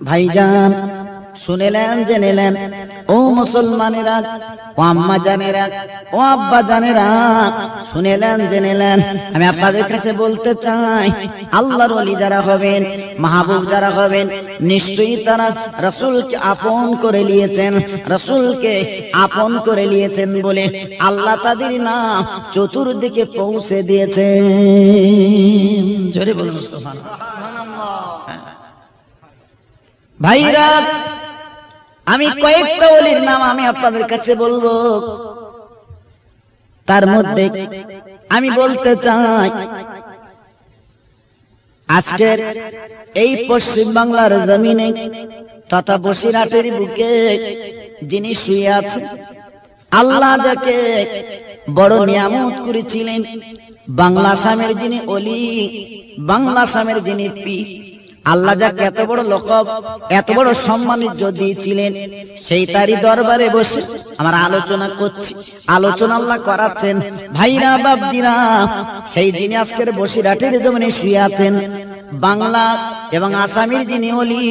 ভাইজান শুনেলেন জেনেলেন ও মুসলমানেরা, ও আম্মা জানেরা, ও আব্বা জানেরা, শুনেলেন জেনেলেন, আমি আপনাদের কাছে বলতে চাই, আল্লাহর ওলি যারা হবেন, মাহবুব যারা হবেন, নিশ্চয়ই তারা রাসূলকে আপন করে নিয়েছেন। রাসূলকে আপন করে নিয়েছেন বলে আল্লাহ তাদের নাম চতুর্দিকে পৌঁছে দিয়েছেন। জোরে বলুন সুবহানাল্লাহ। ভাইরা, আমি কয়েকটা ওলির নাম আমি আপনাদের কাছে বলবো। তার মধ্যে আমি বলতে চাই, আজকের এই পশ্চিম বাংলার জমিনে তথা বসিরহাটের বুকে যিনি শুয়ে আছেন, আল্লাহ যাকে বড় নিয়ামত করেছিলেন, বাংলা আসামের যিনি ওলি, বাংলা আসামের যিনি পীর, আল্লাহ যাকে এত বড় লকব, এত বড় সম্মানিত দিয়েছিলেন, সেই তারই দরবারে বসে আমার আলোচনা করছি। আলোচনা আল্লাহ করাচ্ছেন। ভাইরা বাপজিরা, সেই যিনি আজকের বসিরহাটের জমিনে শুয়ে আছেন, বাংলা এবং আসামের যিনি ওলি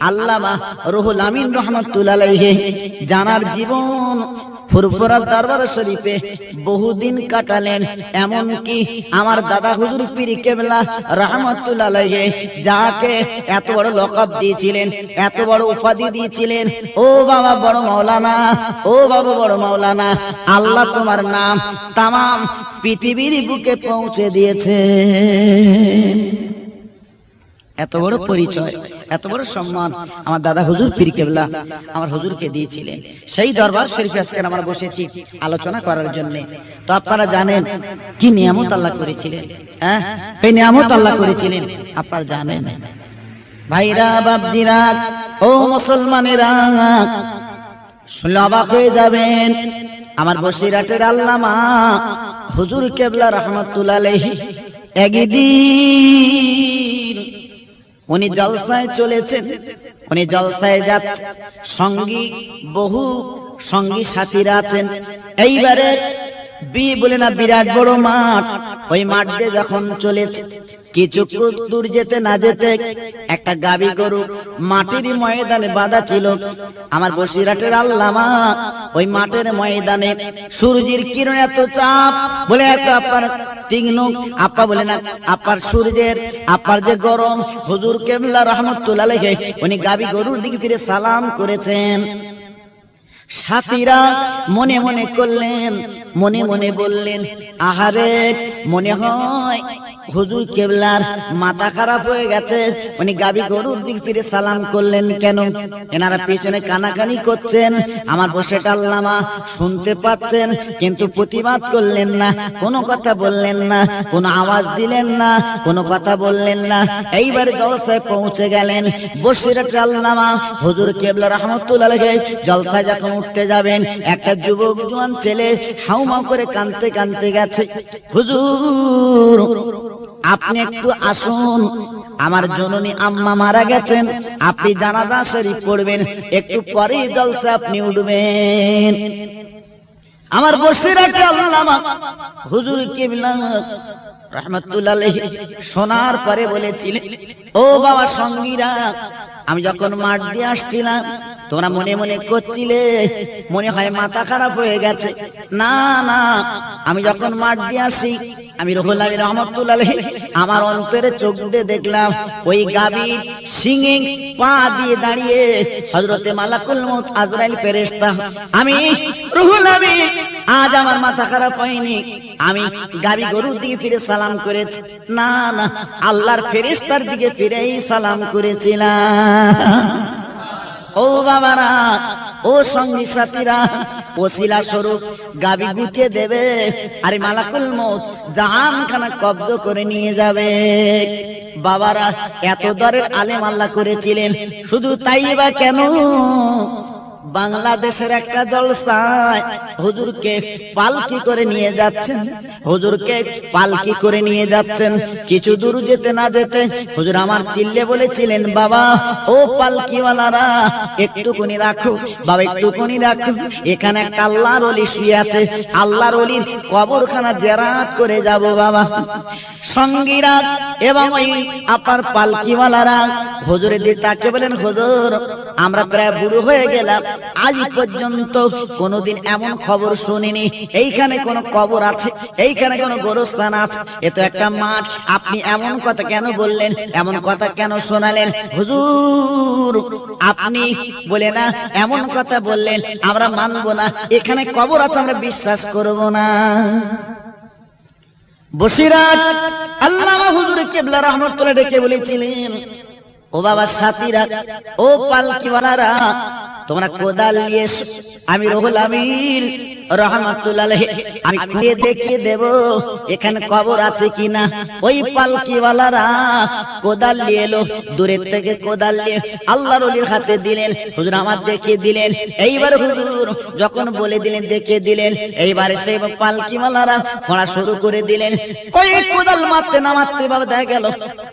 আল্লামা রুহুল আমিন রহমাতুল্লাহ আলাইহি, জানার জীবন ফুরফুরা দরবার শরীফে বহুদিন কাটালেন। এমনকি আমার দাদা হুজুর পীর কেবলা রহমাতুল্লাহ আলাইহি যাকে এত বড় লকব দিয়েছিলেন, এত বড় উপাধি দিয়েছিলেন, ও বাবা বড় মাওলানা, ও বাবা বড় মাওলানা, আল্লাহ তোমার নাম তামাম পৃথিবীর বুকে পৌঁছে দিয়েছে। এত বড় পরিচয়, এত বড় সম্মান আমার দাদা হুজুর পীর কেবলা আমার হুজুরকে দিয়েছিলেন। সেই দরবার শরীফে আজকে আমরা বসেছি আলোচনা করার জন্য। তো আপনারা জানেন কি নিয়ামত আল্লাহ করেছিলেন, হ্যাঁ, এই নিয়ামত আল্লাহ করেছিলেন আপনারা জানেন। ভাইরা বাপজিরা, ও মুসলমানেরা, শুনলে অবাক হয়ে যাবেন। আমার বসিরহাটের আল্লামা হুজুর কেবলা রহমাতুল্লাহ আলাইহি একদিন উনি জলসায় চলেছেন, উনি জলসায় যাচ্ছেন, সঙ্গী বহু সঙ্গী সাথীরা আছেন। এইবারে বলে না বিরাট বড় মাঠ, ওই মাঠ দিয়ে যখন চলেছে, কিছু দূর যেতে না যেতে একটা গাবি গরু মাটির ময়দানে বাঁধা ছিল। আমার বসিরহাটের আল্লামা ওই মাঠের ময়দানে সূর্যের কিরণ এত চাপ, বলে এত আপনার তীক্ষ্ণ, আপা বলে না আপনার সূর্যের আপনার যে গরম, হুজুর কেবলা রহমাতুল্লাহ আলাইহি উনি গাবি গরুর দিকে ফিরে সালাম করেছেন। সাথীরা মনে মনে করলেন, মনে মনে বললেন, আহারে মনে হয় হুজুর কেবলার মাথা খারাপ হয়ে গেছে, উনি গাবি গরুর দিক ফিরে সালাম করলেন কেন? এনারা পিছনে কানাকানি করছেন, আমার বসেটা আল্লামা শুনতে পাচ্ছেন, কিন্তু প্রতিবাদ করলেন না, কোনো কথা বললেন না, কোনো আওয়াজ দিলেন না, কোনো কথা বললেন না। এইবার জলসায় পৌঁছে গেলেন বসিরহাটের আল্লামা হুজুর কেবলা রহমাতুল্লাহ আলাইহি। জলসায় যখন উঠতে যাবেন, একটা যুবক জওয়ান ছেলে হাউমাউ করে কাঁদতে কাঁদতে গেছে, হুজুর আপনি একটু আসুন, আমার জননী আম্মা মারা গেছেন, আপনি জানাজা শরীফ পড়বেন, একটু পরে জলসা আপনি উঠবেন। আমার বসিরহাটের আল্লামা হুজুর কেবলা রহমাতুল্লাহ আলাইহি শোনার পরে বলেছিলেন, ও বাবা সঙ্গীরা, আমি যখন মাঠ দিয়ে আসছিলাম তোমরা মনে মনে করছিলে মনে হয় মাথা খারাপ হয়ে গেছে। না না, আমি যখন মাঠ দিয়ে আসি, আমি রুহুল আমিন রহমাতুল্লাহ আলাইহি আমার অন্তরে চোখ দিয়ে দেখলাম ওই গাভীর সিংহে পা দিয়ে দাঁড়িয়ে হযরতে মালাকুল মউত আজরাইল ফেরেশতা। আমি রুহুল আমিন, আজ আমার মাথা খারাপ হয়নি, আমি গাভী গরুর দিকে ফিরে সালাম করেছি। না না, আল্লাহর ফেরেশতার দিকে ফিরেই সালাম করেছিলাম। ও বাবারা, ও সঙ্গী সাথীরা, ওসিলা স্বরূপ গাবি গুছিয়ে দেবে, আরে মালাকুল মউত জাহানখানা কব্জ করে নিয়ে যাবে। বাবারা, এত দরের আলেম আল্লাহ করেছিলেন, শুধু তাই বা কেন, বাংলাদেশের একটা জলসায় হুজুরকে পালকি করে নিয়ে যাচ্ছেন, হুজুরকে পালকি করে নিয়ে যাচ্ছেন। কিছু দূর যেতে না যেতে হুজুর আমার চিল্লে বলেছিলেন, বাবা ও পালকিওয়ালারা একটুকুনি রাখো, বাবা একটুকুনি রাখো, এখানে একটা আল্লাহর ওলি শুয়ে আছে, আল্লাহর ওলির কবরখানা জিয়ারত করে যাব বাবা। সঙ্গীরা এবং ওই আপার পালকিওয়ালারা হুজুরের দিকে তাকিয়ে বলেন, হুজুর আমরা প্রায় বুড়ো হয়ে গেলাম, আজ পর্যন্ত কোনোদিন এমন খবর শুনিনি এইখানে কোন কবর আছে, এইখানে কোন গোরস্থান আছে, এ তো একটা মাঠ, আপনি এমন কথা কেন বললেন, এমন কথা কেন শোনালেন? হুজুর আপনি বলে না এমন কথা বললেন, আমরা মানব না, এখানে কবর আছে আমরা বিশ্বাস করব না। বসিরাত আল্লামা হুজুর কিবলা রাহমাতুল্লাহ ডেকে বলেছিলেন, ও বাবা সাথীরা, ও পালকিওয়ালারা, তোমরা কোদাল নিয়ে এসো, আমি রুহুল আমিন রাহমাতুল্লাহ আলাইহি আমি খুঁজে দেখিয়ে দেব এখানে কবর আছে কিনা। ওই পালকিওয়ালারা কোদাল নিয়ে এলো, দূরের থেকে কোদাল নিয়ে আল্লাহর ওলির হাতে দিলেন, হুজুর আমার দেখিয়ে দিলেন। এইবার হুজুর যখন বলে দিলেন, দেখিয়ে দিলেন, এইবারে সেই পালকিওয়ালারা খোঁড়া শুরু করে দিলেন। ওই কোদাল মারতে না মারতে বাবা দেখা গেল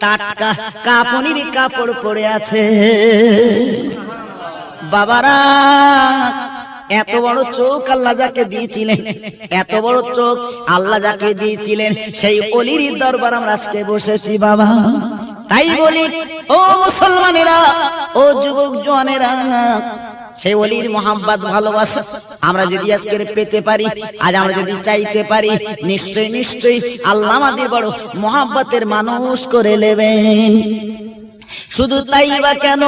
টাটকা কাপড়ের কাপড় পড়ে আছে। বাবারা এত বড় চোখ আল্লাহ যাকে দিয়েছিলেন, এত বড় চোখ আল্লাহ যাকে দিয়েছিলেন, সেই ওলির দরবার আমরা আজকে বসেছি বাবা। তাই বলি ও মুসলমানেরা, ও যুবক জওয়ানেরা, সেই ওলির মোহাম্মত ভালোবাসা আমরা যদি আজকে পেতে পারি, আজ আমরা যদি চাইতে পারি, নিশ্চয়ই নিশ্চয়ই আল্লাহ আমাদের বড় মোহাম্মতের মানুষ করে নেবেন। শুধু তাই বা কেন,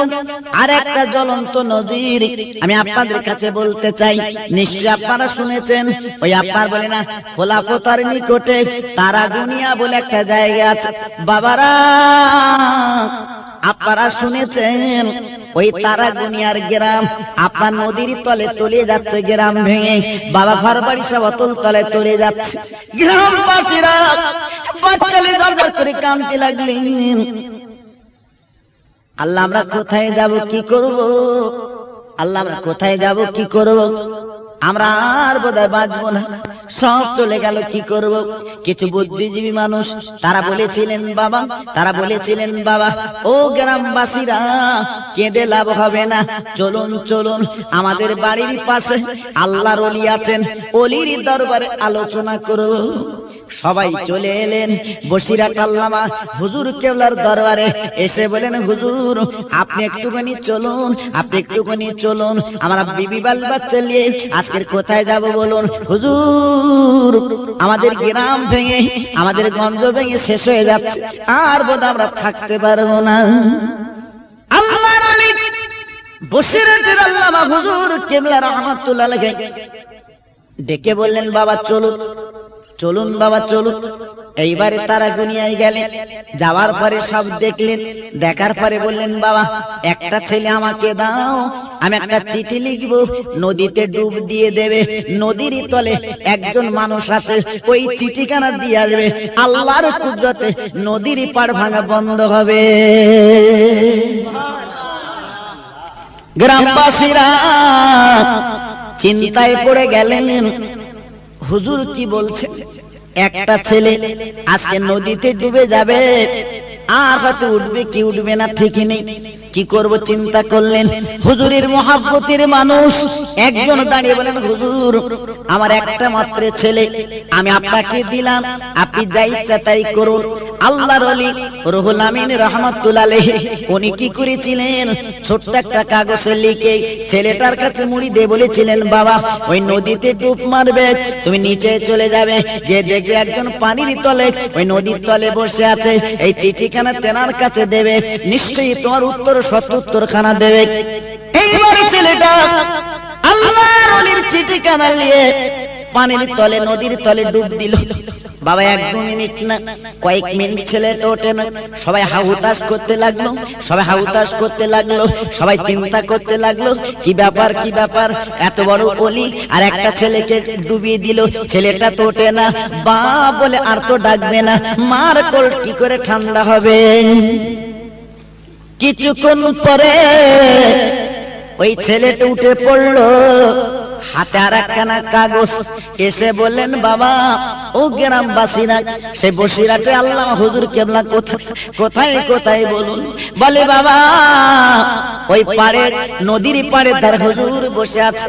আর একটা জ্বলন্ত নজির আমি আপনাদের কাছে বলতে চাই। নিশ্চয়ই আপনারা শুনেছেন, ওই আপনার বলে না খোলাফতার নিকটে তারাগুনিয়া বলে একটা জায়গা আছে বাবারা, আপনারা শুনেছেন ওই তারাগুনিয়ার গ্রাম আপনার নদীর তলে তলিয়ে যাচ্ছে, গ্রাম ভেঙে বাবা ঘর বাড়ি সব অতল তলে তলিয়ে যাচ্ছে। গ্রামবাসীরা বাচ্চালে দরজা করে কাঁদতে লাগলেন, আল্লাহ আমরা কোথায় যাব, কি করব, আল্লাহ আমরা কোথায় যাব, কি করব, আমরা আর বোধহয় বাঁচবো না, সব চলে গেল, কি করব। কিছু বুদ্ধিজীবী মানুষ তারা বলেছিলেন বাবা, তারা বলেছিলেন বাবা ও গ্রামবাসীরা কেঁদে লাভ হবে না, চলুন চলুন আমাদের বাড়ির পাশে আল্লাহর ওলি আছেন, ওলির দরবারে আলোচনা করব। সবাই চলে এলেন বসিরাত আল্লামা হুজুর কেবলার দরবারে। এসে বলেন, হুজুর আপনি একটুখানি চলুন, আপনি একটুখানি চলুন, আমরা বিবি বাল বাচ্চা নিয়ে আজকের কোথায় যাব বলুন। হুজুর আমাদের গ্রাম ভেঙে, আমাদের গঞ্জ ভেঙে শেষ হয়ে যাচ্ছে, আর বোধ আমরা থাকতে পারবো না। আল্লাহর ওলি বসিরাতের আল্লামা হুজুর কেবলা রাহমাতুল্লাহ আলাইহি ডেকে বললেন, বাবা চলুন, চলুন বাবা চলুন। এইবারে তারা দুনিয়ায় গেলেন, যাওয়ার পরে সব দেখলেন, দেখার পরে বললেন, বাবা একটা ছেলে আমাকে দাও, আমি একটা চিঠি লিখবো, নদীতে ডুব দিয়ে দেবে, নদীর তলে একজন মানুষ আছে, ওই চিঠিখানা দিয়ে আসবে, আল্লাহর কুদরতে নদীর পাড় ভাঙা বন্ধ হবে। গ্রামবাসীরা চিন্তায় পড়ে গেলেন, হুজুর কি বলছে, একটা ছেলে আজকে নদীতে ডুবে যাবে, আর হয়তো উঠবে কি উঠবে না ঠিকই নেই, কি করব চিন্তা করলেন। হুজুরের মহাব্বতের মানুষ একজন দাঁড়িয়ে বলেন, হুজুর আমার একটা মাত্র ছেলে, আমি আপনাকে দিলাম, আপনি যা ইচ্ছা তাই করুন। আল্লাহর ওলি রুহুল আমিন রাহমাতুল্লাহ আলাইহি উনি কি করেছিলেন, ছোট্ট একটা কাগজে লিখে ছেলেটার কাছে মুড়ি দিয়ে বলেছিলেন, বাবা ওই নদীতে ডুব মারবে, তুমি নিচে চলে যাবে, যে দেখবে একজন পানির তলে, ওই নদীর তলে বসে আছে, এই চিঠিখানা তেনার কাছে দেবে, নিশ্চয়ই তোমার উত্তর সত্যুত্তর খানা দেবে। এইবার ছেলেটা আল্লাহর ওলির চিঠিখানা নিয়ে পানির তলে, নদীর তলে ডুব দিল। বাবা 1-2 মিনিট না, কয়েক মিনিট ছেলেটা ওঠে না, সবাই হাহুতাশ করতে লাগলো, সবাই হাহুতাশ করতে লাগলো, সবাই চিন্তা করতে লাগলো, কি ব্যাপার কি ব্যাপার, এত বড় ওলি আর একটা ছেলেকে ডুবিয়ে দিল, ছেলেটা তো ওঠে না, বা বলে আর তো ডাকবে না, মার কোল কি করে ঠান্ডা হবে। কিছুক্ষণ পরে ওই ছেলেটা উঠে পড়লো, হাতে আর একখানা কাগজ, এসে বললেন বাবা ও গ্রামবাসীরা, সে বসিরাটে আল্লামা হুজুর কেবলা কোথায় কোথায় বলুন। বলে বাবা ওই পারে, নদীর পারে তার হুজুর বসে আছে,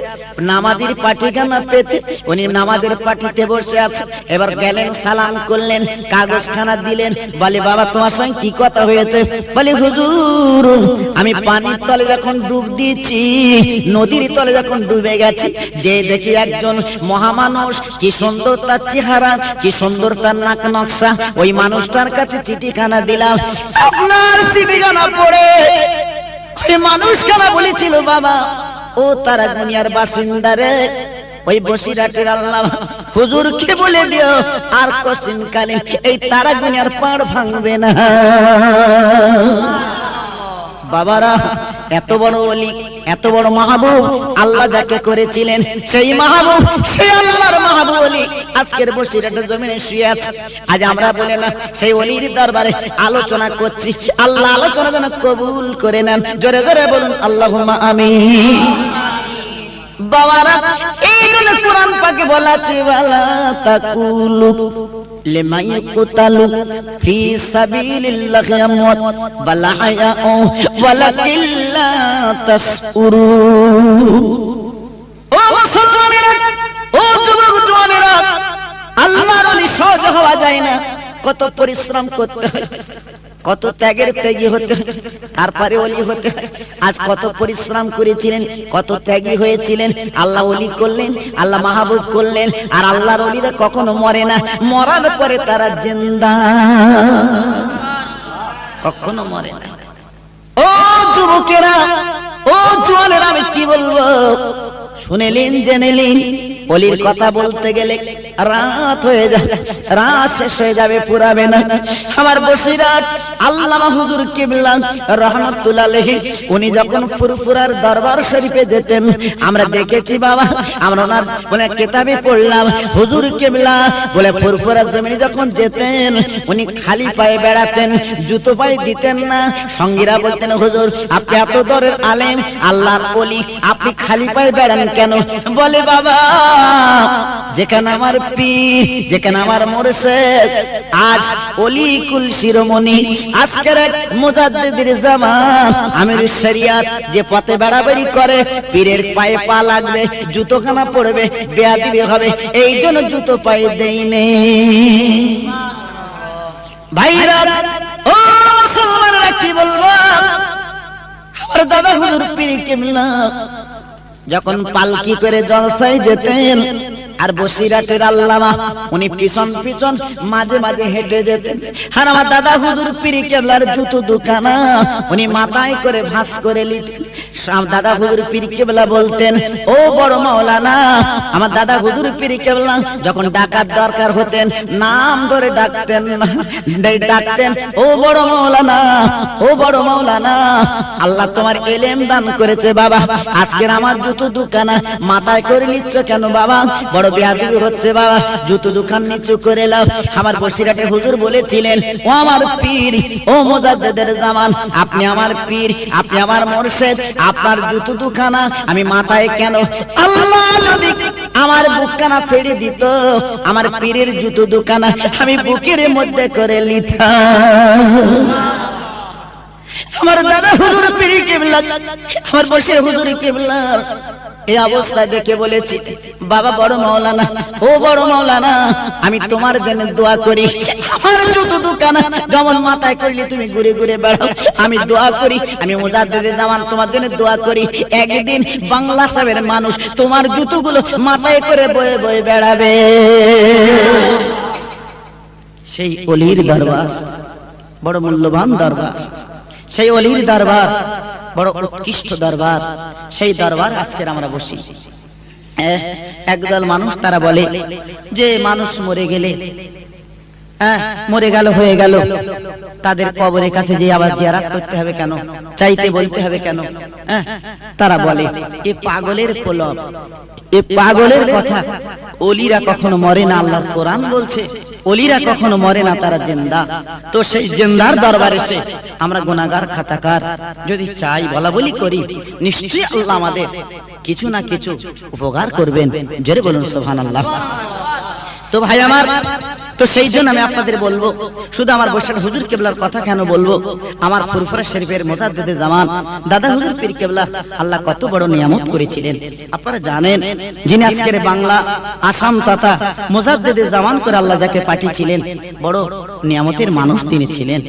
নামাজের পাটিখানা পেতে উনি নামাজের পাটিতে বসে আছে। এবার গেলেন, সালাম করলেন, কাগজখানা দিলেন। বলে বাবা তোমার সঙ্গে কি কথা হয়েছে? বলে হুজুর আমি পানির তলে যখন ডুব দিয়েছি, নদীর তলে যখন ডুবে গেছি, যে দেখি একজন মহামানুষ, কি সুন্দর তার চেহারা, কি সুন্দর তার নাক নকশা, ওই মানুষটার কাছে চিঠিখানা দিলাম। আপনার চিঠিখানা পড়ে ওই মানুষখানা বলেছিল বাবা ও তারা দুনিয়ার বাসিন্দা রে, ওই বসিরাটের আল্লাহ হুজুরকে বলে দিও আর কোশ্চিন কালীন এই তারা দুনিয়ার পাড় ভাঙবে না। বাবারা এত বড় ওলি, এত বড় মাহবুব আল্লাহ যাকে করেছিলেন, সেই মাহবুব, সেই আল্লাহর মাহবুব ওলি আজকের বসিরহাটের জমিনে শুয়ে আছে। আজ আমরা বলে না সেই ওলির দরবারে আলোচনা করছি, আল্লাহ আলোচনা যেন কবুল করে নেন। জোরে জোরে বলুন আল্লাহুম্মা আমিন। বাবারা এই জন্য কোরআন পাকে বলা আছে ওয়ালা তাকুলু লিমান ইয়াকতালু ফি সাবিলিল্লাহি আমওয়াত বাল আহয়াউ ওয়ালাকিন লা তাশউরুন। ও মুসলমানেরা, ও যুবক জওয়ানেরা, আল্লাহর ওলি সহজ হওয়া যায় না, কত পরিশ্রম করতে হয়, কত ত্যাগের ত্যাগী হতে, তারপরে ওলি হতে। আজ কত পরিশ্রম করেছিলেন, কত ত্যাগী হয়েছিলেন, আল্লাহ ওলি করলেন, আল্লাহ মাহবুব করলেন। আর আল্লাহর ওলিরা কখনো মরে না, মরার পরে তারা জিন্দা, কখনো মরে না। ও যুবকেরা, ও জওয়ানেরা, আমি কি বলবো শুনেলেন, জেনেলেন। ওলির কথা বলতে গেলে রাত হয়ে যাবে, রাত শেষ হয়ে যাবে, পুরাবে না। আমার বসিরহাট আল্লামা হুজুর কিবলা রাহমাতুল্লাহ আলাইহি উনি যখন ফুরফুরার দরবার শরীফে যেতেন, আমরা দেখেছি বাবা, আমরা ওনার বলে কিতাবে পড়লাম, হুজুর কিবলা বলে ফুরফুরার জমিনে যখন যেতেন উনি খালি পায়ে বেড়াতেন, জুতো পায়ে দিতেন না। সঙ্গীরা বলতেন হুজুর আপনি এত দরের আলেম, আল্লাহর ওলি, আপনি খালি পায়ে বেড়ান কেন? বলে বাবা যেখানে আমার পীর, যেখানে আমার মুর্শিদ, আজ ওলি কুল শিরোমণি, আজকের মুজাদ্দিদের জামান, আমির শরিয়াত, যে পথে বেড়াবেড়ি করে পীরের পায়ে পা লাগবে, জুতোখানা পড়বে, বেয়াদবি হবে, এই জন্য জুতো পায়ে দেইনি। ভাইরা ও মুসলমানরা কি বলবো, আমার দাদা হুজুর পীর কিবলা যখন পালকি করে জলসায় যেতেন, আর বসিরহাটের আল্লামা উনি পিছন পিছন মাঝে মাঝে হেঁটে যেতেন। আর আমার দাদা হুজুর পীর কেবলার জুতো দোকানা উনি মাথায় করে ভাঁজ করে নিতেন। দাদা হুজুর পীর কেবলা বলতেন ও বড় মাওলানা। আমার দাদা হুজুর পীর কেবলা যখন ডাকার দরকার হতেন নাম ধরে ডাকতেন না, ডাকতেন ও বড় মাওলানা, ও বড় মাওলানা। আল্লাহ তোমার ইলম দান করেছে বাবা, আজকের আমার জুতো দোকানা মাথায় করে নিচ্ছ কেন বাবা? বড় বেয়াদবি হচ্ছে বাবা, জুতো দোকান নিচু করে লাও। আমার বসিরহাটে হুজুর বলেছিলেন ও আমার পীর, ও মুজাদ্দিদের জামান, আপনি আমার পীর, আপনি আমার মুর্শিদ, আপনার জুতো দোকানা আমি মাথায় কেন? আল্লাহ যদি আমার বুকখানা ফেড়ে দিত, আমার পীরের জুতো দোকানা আমি বুকের মধ্যে করে নিতাম। আমার দাদা হুজুর পীর কিবলা, আমার বসে হুজুর কিবলা এই অবস্থা দেখে বলেছি বাবা বড় মাওলানা, ও বড় মাওলানা, আমি তোমার জন্য দোয়া করি। আমার জুতো দোকান যেমন মাথায় করলে তুমি ঘুরে ঘুরে বেড়াও, আমি দোয়া করি, আমি মুজাদ্দিদের জামান তোমার জন্য দোয়া করি, একদিন বাংলা সাহেবের মানুষ তোমার জুতোগুলো মাথায় করে বয়ে বয়ে বেড়াবে। সেই ওলির দরবার বড় মূল্যবান দরবার, সেই ওলির দরবার বড় উৎকৃষ্ট দরবার, সেই দরবার আজকের আমরা বসি। একদল মানুষ তারা বলে যে মানুষ মরে গেলে মরে গেল হয়ে গেল, তাদের কবরের কাছে যে আবার জিয়ারত করতে হবে কেন, চাইতে বলতে হবে কেন? তারা বলে এ পাগলের প্রলোভ, এ পাগলের কথা। ওলিরা কখনো মরে না, আল্লাহর কোরআন বলছে ওলিরা কখনো মরে না, তারা জিন্দা। তো সেই জিন্দার দরবারে এসে আমরা গুনাহগার খাতাকার যদি চাই বলা বলি করি, নিশ্চয়ই আল্লাহ আমাদের কিছু না কিছু উপকার করবেন। জোরে বলুন সুবহানাল্লাহ। তো ভাই আমার, তো সেই জন্য আমি আপনাদের বলবো, শুধু আমার বৈশাখ হুজুর কেবলার কথা কেন বলবো, আমার ফুরফুরা শরীফের মুজাদ্দিদে জামান দাদা হুজুর পীর কেবলা আল্লাহ কত বড় নিয়ামত করেছিলেন আপনারা জানেন। যিনি আজকের বাংলা আসাম তথা মুজাদ্দিদে জামান করে আল্লাহ যাকে পাঠিয়েছিলেন, বড় নিয়ামতের মানুষ তিনি ছিলেন।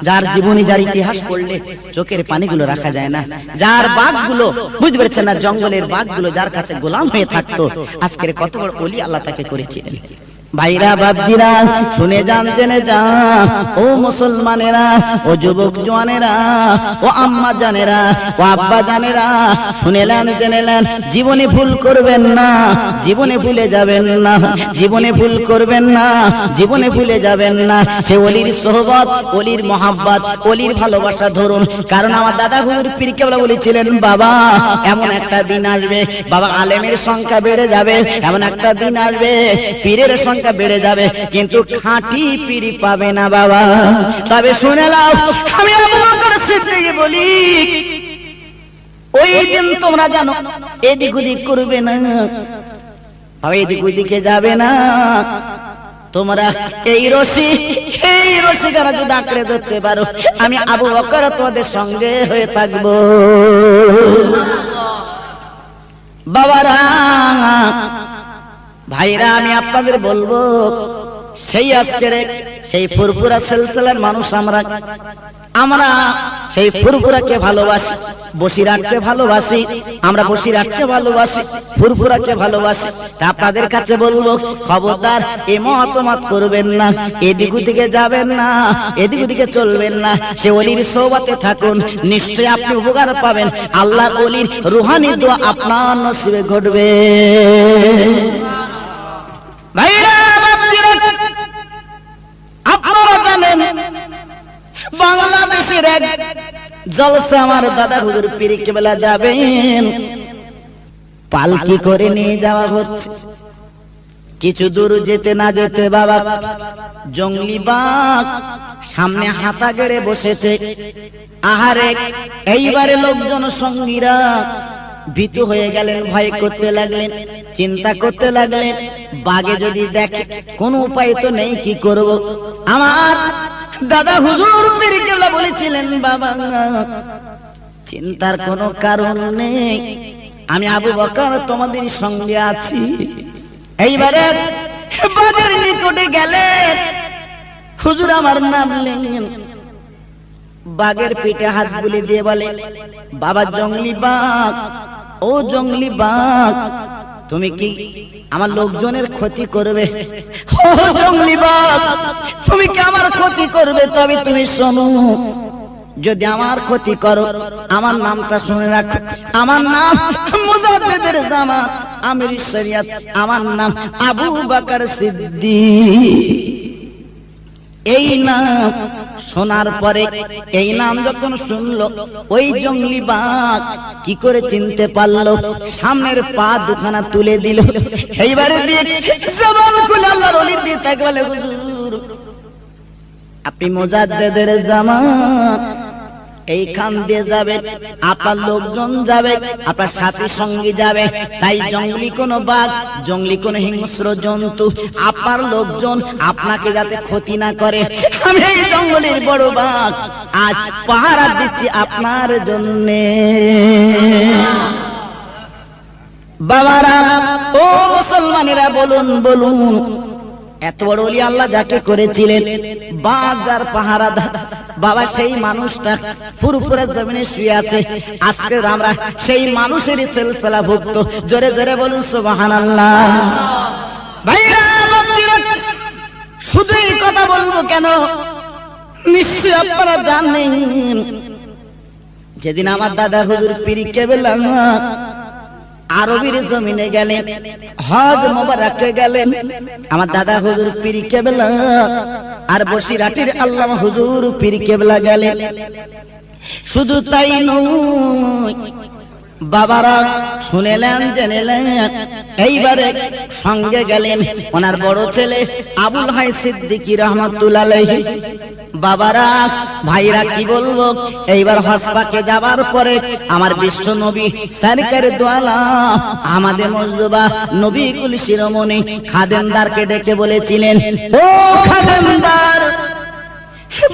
যার জীবনী, যার ইতিহাস পড়লে চোখের পানিগুলো রাখা যায় না, যার বাঘগুলো বুঝতে পেরেছেন না, জঙ্গলের বাঘগুলো যার কাছে গোলাম হয়ে থাকতো, আজকের কত বড় ওলি আল্লাহ তাকে করেছিলেন। ভাইরা বাপজিরা শুনে যান, জেনে যান, ও মুসলমানেরা, ও যুবক জওয়ানেরা, ও আম্মা জানেরা, ও আব্বা জানেরা, শুনেলেন জেনেলেন, জীবনে ভুল করবেন না, জীবনে ভুলে যাবেন না, জীবনে ভুল করবেন না, জীবনে ভুলে যাবেন না। সে ওলির সোহবত, ওলির মহাব্বত, ওলির ভালোবাসা ধরুন। কারণ আমার দাদা হুজুর পীর কেবলা বলেছিলেন, বাবা এমন একটা দিন আসবে, বাবা আলেমের সংখ্যা বেড়ে যাবে, এমন একটা দিন আসবে পীরের সংখ্যা বেড়ে যাবে, কিন্তু খাঁটি পীর পাবে না বাবা। তবে শুনে নাও, আমি আবু বকর সিদ্দিক বলি, ওই দিন তোমরা জানো এদিক ওদিক করবে না, এদিক ওদিকে যাবে না, তোমরা এই রশি কারা যদি আঁকড়ে ধরতে পারো, আমি আবু বকর তোমাদের সঙ্গে হয়ে থাকবো। বাবারা ভাইরা, আমি আপনাদের বলবো, সেই আজকের সেই ফুরফুরা সিলসিলার মানুষ আমরা সেই ফুরফুরাকে ভালোবাসি, বসিরহাটকে ভালোবাসি, আমরা বসিরহাটকে ভালোবাসি, ফুরফুরাকে ভালোবাসি। তা আপনাদের কাছে বলবো, খবরদার এ মতামত করবেন না, এদিক ওদিকে যাবেন না, এদিক ওদিকে চলবেন না, সে ওলির সোহবতে থাকুন, নিশ্চয়ই আপনি উপকার পাবেন, আল্লাহর ওলির রুহানি দোয়া আপনার নসিবে ঘটবে। আপনারা জানেন বাংলাদেশের এক জলসা আমার দাদা হুজুর পীর কেবলা যাবেন, পালকি করে নিয়ে যাওয়া হচ্ছে। কিছু দূর যেতে না যেতে বাবা জঙ্গলি বাঘ সামনে হাতা গেড়ে বসেছে। আহারে, এইবারে লোকজন সঙ্গীরা ভীতু হয়ে গেলেন, ভয় করতে লাগলেন, চিন্তা করতে লাগলেন, বাঘে যদি দেখে কোনো উপায় তো নেই, কি করব। আমার দাদা হুজুর পীর কেবলা বলেছিলেন, বাবা চিন্তার কোনো কারণ নেই, আমি আবু বকর তোমাদের সঙ্গে আছি। এইবারে বাঘের নিকটে গেলেন, হুজুর আমার নামলেন, বাঘের পিঠে হাত বুলিয়ে দিয়ে বলে, বাবা জঙ্গলি বাঘ, ও জঙ্গলি বাঘ, তুমি কি আমার লোকজনের ক্ষতি করবে? ও জঙ্গলি বাঘ, তুমি কি আমার ক্ষতি করবে? তবে তুমি শোনো, যদি আমার ক্ষতি করো, আমার নামটা শুনে রাখো, আমার নাম মুজাদ্দিদের জামান আমির শরিয়ত, আমার নাম আবু বকর সিদ্দিক। এই নাম শোনার পরে, এই নাম যখন শুনলো, ওই জঙ্গলি বাঘ কি করে চিনতে পারলো? সামনের পা দুখানা তুলে দিল, এইবারে দিয়ে জবান খুলে আল্লাহর ওলি দিয়ে তাকে বলে, হুজুর আপনি মুজাদ্দিদের জামান, এইখান দিয়ে যাবে, আপনার লোকজন যাবে, আপনার সাথী সঙ্গী যাবে, তাই জঙ্গলি কোন বাঘ, জঙ্গলি কোন হিংস্র জন্তু, আপনার লোকজন আপনাকে যাতে ক্ষতি না করে, আমি এই জঙ্গলের বড় বাঘ আজ পাহারা দিচ্ছি আপনার জন্যে। বাবারা, ও মুসলমানেরা, বলুন বলুন, এত বড় ওলি আল্লাহ যাকে করেছিলেন, বাঘ আর পাহারাদার, বাবা সেই মানুষটা ফুরফুরা জমিনে শুয়ে আছে। আজকে আমরা সেই মানুষের সিলসিলা ভুক্ত। জোরে জোরে বলুন সুবহানাল্লাহ। ভাইরা, শুধু এই কথা বলবো কেন, নিশ্চয়ই আপনারা জানেন, যেদিন আমার দাদা হুজুর পীর কেবলা আরবির জমিনে গেলেন, হজ মোবারকে গেলেন। আমার দাদা হুজুর পীর কেবলা আর বসিরহাটের আল্লামা হুজুর পীর কেবলা গেলেন। শুধু তাই নয়, বাবারা শুনেলেন জেনেলেন। এইবারে সঙ্গে গেলেন ওনার বড় ছেলে আবুল হাই সিদ্দিকী রহমাতুল্লাহ আলাইহি। বাবারা ভাইরা কি বলবো, এইবার হজ পাকে যাবার পরে আমার বিশ্ব নবী সরকারে দো আলম আমাদের মুজতবা নবী কুল শিরোমণি খাদেমদারকে ডেকে বলেছিলেন, ও খাদেমদার,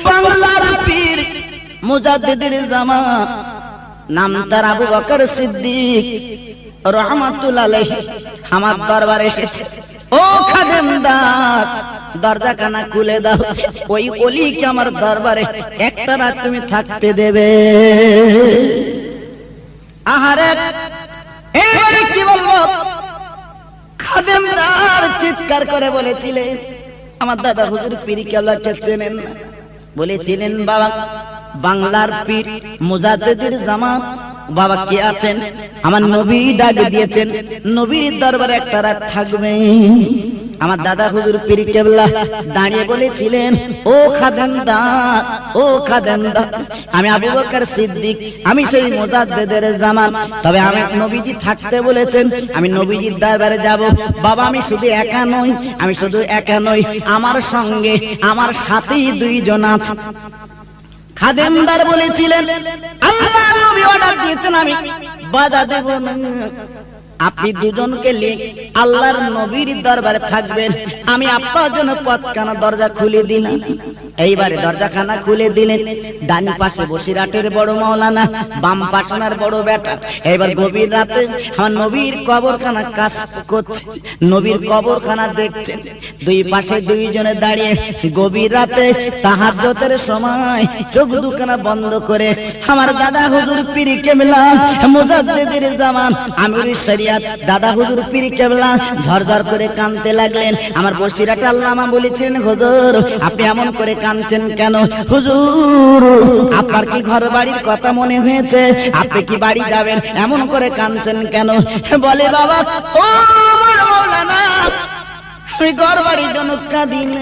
বাংলার পীর মুজাদ্দিদের জামান নাম তার আবু বকর সিদ্দিক রহমাতুল্লাহ আলাইহি আমার দরবারে এসেছে। ও খাদেমদার, দরজা কানা খুলে দাও, ওই ওলিকে আমার দরবারে একটা রাত তুমি থাকতে দেবে। আহারে এবারে কি বলবো, খাদেমদার চিৎকার করে বলেছিলেন, আমার দাদা হুজুর পীর কেবলাকে চেনেন না? বলেছিলেন, বাবা বাংলার পীর মুজাদ্দিদের জামান বাবা কে আছেন? আমার নবী ডাক দিয়েছেন, নবীর দরবারে একটা রাত থাকবে। আমার দাদা হুজুর পীর কেবলা দাঁড়িয়ে বলেছিলেন, ও খাদেমদার, ও খাদেমদার, আমি আবু বকর সিদ্দিক, আমি সেই মুজাদ্দিদের জামান, তবে আমি নবীজি থাকতে বলেছেন, আমি নবীজির দরবারে যাব। বাবা আমি শুধু একা নই, আমি শুধু একা নই, আমার সঙ্গে আমার সাথেই দুইজন আছে। খাদেমদার বলেছিলেন, আল্লাহর নবী অর্ডার দিয়েছেন, আমি বাধা দেব না। আপনি দুজনকে নিয়ে আল্লাহর নবীর দরবারে থাকবেন, আমি আপনার জন্য পথখানা দরজা খুলে দিলাম। এইবারে দরজাখানা খুলে দিলেন। ডান পাশে বসিরহাটের বড় মাওলানা, বাম পাশে ওনার বড় বেটা। এইবার গভীর রাতে আমার নবীর কবরখানা কাজ করছে, নবীর কবরখানা দেখছে। দুই পাশে দুইজনে দাঁড়িয়ে গভীর রাতে তাহাজ্জুদের সময় চোখ দুখানা বন্ধ করে আমার দাদা হুজুর পীর কেবলা মুজাদ্দিদের জামান আমিরুশ শরিয়াত দাদা হুজুর পীর কেবলা ঝরঝর করে কাঁদতে লাগলেন। আমার বসিরহাট আল্লামা বলেছিলেন, হুজুর আপনি এমন করে কাঁদছেন কেন? হুজুর আপনার কি ঘর বাড়ির কথা মনে হয়েছে? আপনি কি বাড়ি যাবেন? এমন করে কাঁদছেন কেন? বলে, বাবা ও মাওলানা, আমি ঘর বাড়ির জন্য কাঁদি না,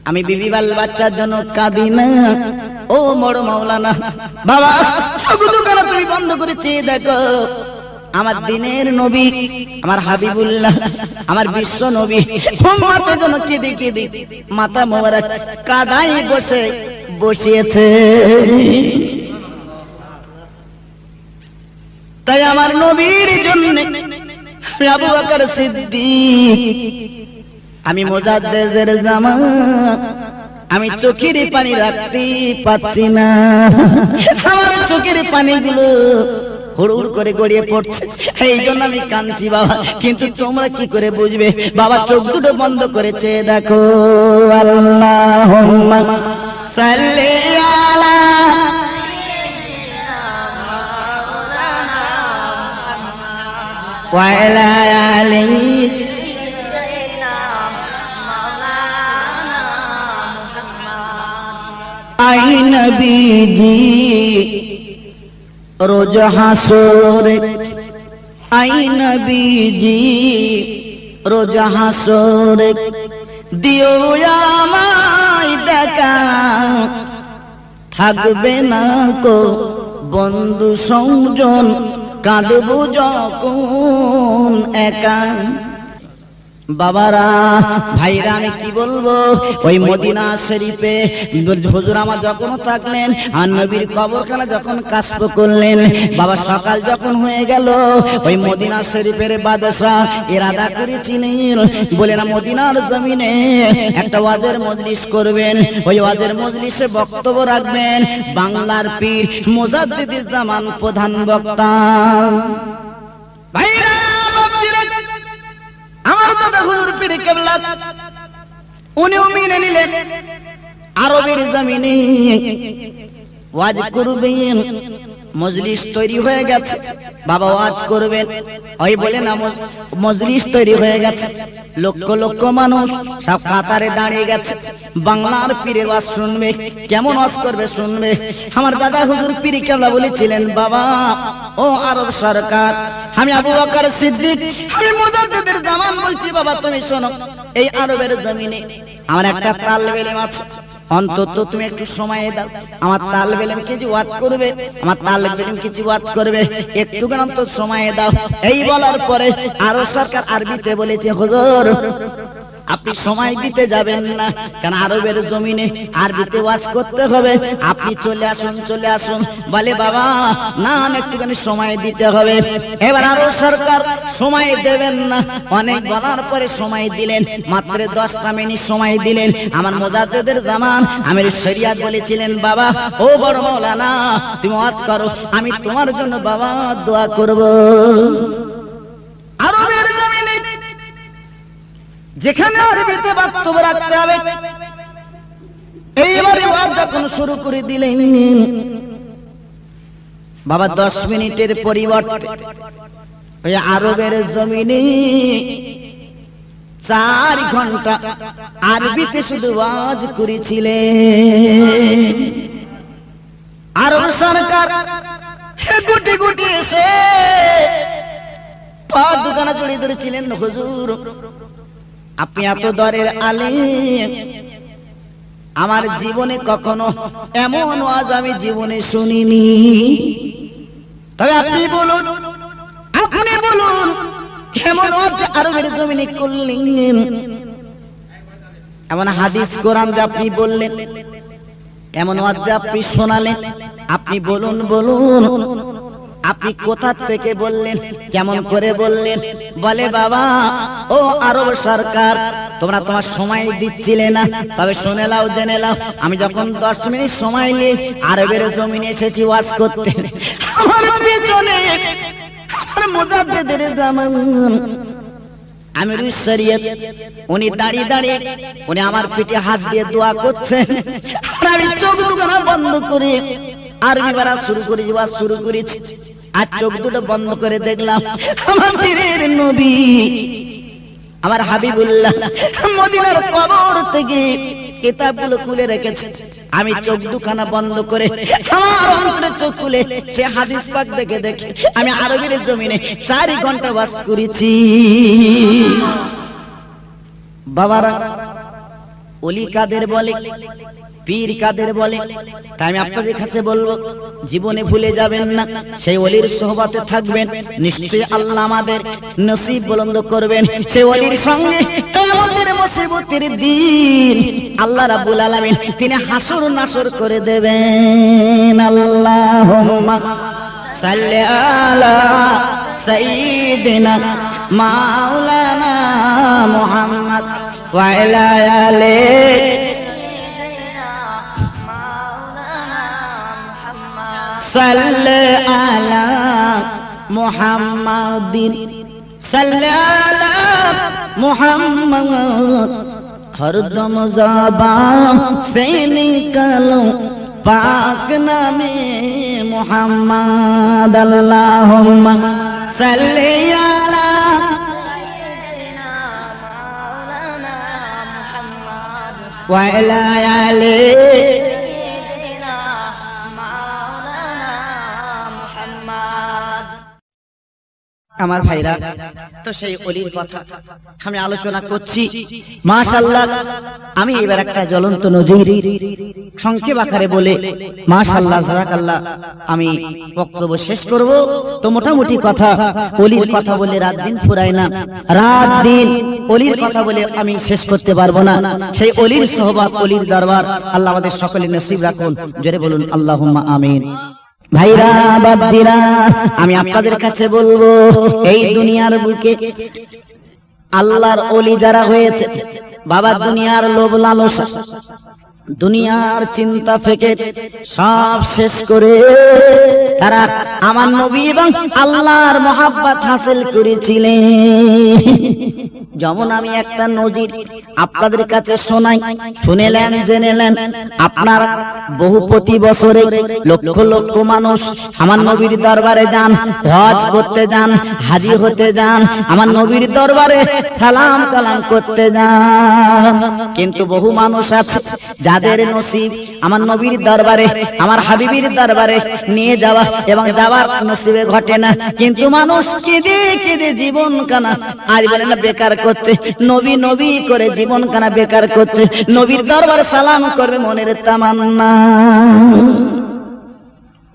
আমি বিবি বাল বাচ্চার জন্য কাঁদি না। ও বড় মাওলানা, বাবা তুমি বন্ধ করে চেয়ে দেখো, আমার দিনের নবী, আমার হাবিবুল্লাহ, আমার বিশ্ব নবী উম্মতের জন্য কেঁদে কেঁদে মাথা মোবারক কাদায় বসিয়েছে। তাই আমার নবীর জন্য আবু বকর সিদ্দিক, আমি মুজাদ্দিদের জামান, আমি চোখের পানি রাখতে পাচ্ছি না, আমার চোখের পানিগুলো হুড় করে গড়িয়ে পড়ছে, এই জন্য আমি কাঁদছি বাবা। কিন্তু তোমরা কি করে বুঝবে বাবা? চোখ দুটো বন্ধ করেছে, দেখো। আল্লাহুম্মা সাল্লি আলা ওয়া আলা আলি আই নবীজি রোজ হাসরে, আই নবীজি রোজ হাসরে, দিও আমায় দেখা, থাকবে না কো বন্ধু সংজন, কাঁদবো যখন একা। বাবারা ভাইরা আমি কি বলবো, ওই মদিনা শরীফে হুজুর আমার যখন থাকলেন, আর নবীর কবরখানা যখন কাশফ করলেন, বাবা সকাল যখন হয়ে গেল, ওই মদিনা শরীফের বাদশা ইরাদা করেছিলেন, বলে না মদিনার জমিনে একটা ওয়াজের মজলিস করবেন, ওই ওয়াজের মজলিসে বক্তব্য রাখবেন বাংলার পীর মুজাদ্দিদের জামান প্রধান বক্তা। ভাইরা আমার দাদা হুজুর পীর কেবলা উনিও মেনে নিলেন, আরবের জমিনে ওয়াজ করবেন, মজলিস তৈরি হয়ে গেছে। বাবা ওয়াজ করবেন, ওই বলে না মজলিস তৈরি হয়ে গেছে, লক্ষ লক্ষ মানুষ সব কাতারে দাঁড়িয়ে গেছে। বাংলার পীরের ওয়াজ শুনবে, কেমন ওয়াজ করবে শুনবে। আমার দাদা হুজুর পীর কেবলা বলেছিলেন, বাবা ও আরব সরকার, আমি আবু বকর সিদ্দিক, আমি মুজাদ্দিদের জামান বলছি, বাবা তুমি শোনো, এই আরবের জমিনে আমার একটা তালেবে ইলম আছে, অন্তত তুমি একটু সময় দাও, আমার তালেবে ইলম কিছু ওয়াজ করবে, আমার তালেবে ইলম কিছু ওয়াজ করবে, একটুখানি অন্তত সময় দাও। এই বলার পরে আরব সরকার আরবিতে বলেছে, হুজুর আপনি সময় দিতে যাবেন না, কারণ আরবের জমিনে আরবিতে ওয়াজ করতে হবে, আপনি চলে আসুন চলে আসুন। বলে বাবা না, একটুখানি সময় দিতে হবে। এবার আরব সরকার সময় দেবেন না, অনেক বলার পরে সময় দিলেন, মাত্র 10টা মিনিট সময় দিলেন। আমার মুজাদ্দিদের জামান আমির শরিয়াত বলেছিলেন, বাবা ও বড় মাওলানা তুমি ওয়াজ করো, আমি তোমার জন্য বাবা দোয়া করব। আরবের জমিনে যেখানে আরবিতে বক্তব্য রাখতে হবে, এইবারে ওয়াজ যখন শুরু করে দিলেন, বাবা 10 মিনিটের পরিবর্তে ওই আরবের জমিনে 4 ঘন্টা আরবিতে শুধু ওয়াজ করেছিলেন। আরব সরকার গুটি গুটি এসে পা দোকানে জড়িয়ে ধরেছিলেন, হুজুর আপনি এত দরের আলেম, আমার জীবনে কখনো এমন ওয়াজ আমি জীবনে শুনিনি, তবে আপনি বলুন এমন ওয়াজ আরবের জমিনে করলেন, এমন হাদিস কোরআন যে আপনি বললেন, এমন ওয়াজ যে আপনি শোনালেন, আপনি বলুন আপনি কোথা থেকে বললেন, কেমন করে বললেন? বলে বাবা ও আরব সরকার, তোমরা তোমার সময় দিচ্ছিলে না, তবে শুনে লাও জেনে লাও, আমি যখন 10 মিনিট সময় নিয়ে আরবের জমিনে এসেছি ওয়াজ করতে, আমার পিছনে আমার মুজাদ্দিদের জামান আমির শরিয়ত উনি দাঁড়িয়ে দাঁড়িয়ে উনি আমার পিঠে হাত দিয়ে দোয়া করছেন, আর আমি চোখ দুখানা বন্ধ করে আরবি পড়া শুরু করেছি। আর চোখ দুটো বন্ধ করে দেখলাম আমার পীরের নবী আমার হাবিবুল্লাহ মদিনার কবর থেকে কিতাবগুলো খুলে রেখেছে। আমি চোখ দুখানা বন্ধ করে আমার অন্তরে চোখ খুলে সে হাদিস পাক দেখে আমি আরবের জমিনে 4 ঘন্টা ওয়াজ করেছি। বাবারা, ওলি কাদের বলে, পীর কাদের বলে, তাই আমি আপনাদের কাছে বলবো, জীবনে ভুলে যাবেন না, সেই ওলির সোহবতে থাকবেন, নিশ্চয়ই আল্লাহ আমাদের নসিব বুলন্দ করবেন। সেই ওলির সঙ্গে কিয়ামতের মুসিবতের দিন আল্লাহ রাব্বুল আলামিন তিনি হাসর নাসর করে দেবেন। আল্লাহুম্মা সাল্লি আলা সাইয়্যিদিনা মাওলানা মুহাম্মদ ওয়া আলা আলিহি সাল্লি আলা মুহাম্মাদিন সাল্লি আলা মুহাম্মদ, হরদম জবান সে নিকালো পাক নামে মুহাম্মদ। আল্লাহুম্মা সাল্লি আলা সাইয়্যিদিনা মাওলানা মুহাম্মদ ওয়া আলা আলিহি আমার ভাইরা। তো সেই ওলির কথা আমি আলোচনা করছি, মাশাআল্লাহ। আমি এবার একটা জ্বলন্ত নজির সংক্ষেপ আকারে বলে মাশাআল্লাহ জাযাকাল্লাহ আমি বক্তব্য শেষ করব। তো মোটামুটি কথা, ওলির কথা বলে রাত দিন ফুরায় না, রাত দিন ওলির কথা বলে আমি শেষ করতে পারবো না। সেই ওলির সোহবত, ওলির দরবার আল্লাহ আমাদের সকলের নসিব রাখুন। জোরে বলুন আল্লাহুম্মা আমিন। ভাইরা বাপজিরা, আমি আপনাদের কাছে বলবো, এই দুনিয়ার বুকে আল্লাহর ওলি যারা হয়েছে, বাবা দুনিয়ার লোভ লালসা, দুনিয়ার চিন্তা ফেকে সব শেষ করে তারা আমার নবী এবং আল্লাহর মহব্বত হাসিল করেছিলেন। যেমন আমি একটা নজির আপনাদের কাছে শোনাই, শুনেলেন জেনেলেন। আপনার বহু প্রতি বছরে লক্ষ লক্ষ মানুষ আমার নবীর দরবারে যান, হজ করতে যান, হাজি হতে যান, আমার নবীর দরবারে সালাম কালাম করতে যান। কিন্তু বহু মানুষ আছে যাদের নসিব আমার নবীর দরবারে, আমার হাবিবের দরবারে নিয়ে যাওয়া এবং যাওয়ার নসিবে ঘটে না। কিন্তু মানুষ কেঁদে কেঁদে জীবন কানা আর বলে না বেকার করছে, নবী নবী করে জীবন কানা বেকার করছে। নবীর দরবারে সালাম করবে মনের তামান্না।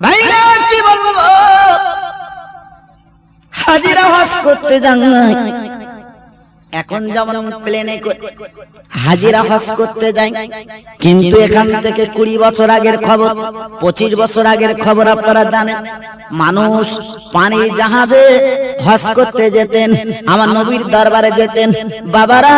ভাইরা কি বলবো, হাজিরা হজ করতে যান এখন যেমন প্লেনে হাজিরা হজ করতে যাই, কিন্তু এখান থেকে 20 বছর আগের খবর, 25 বছর আগের খবর আপনারা জানেন। মানুষ পানির জাহাজে হজ করতে যেতেন, আমার নবীর দরবারে যেতেন। বাবারা,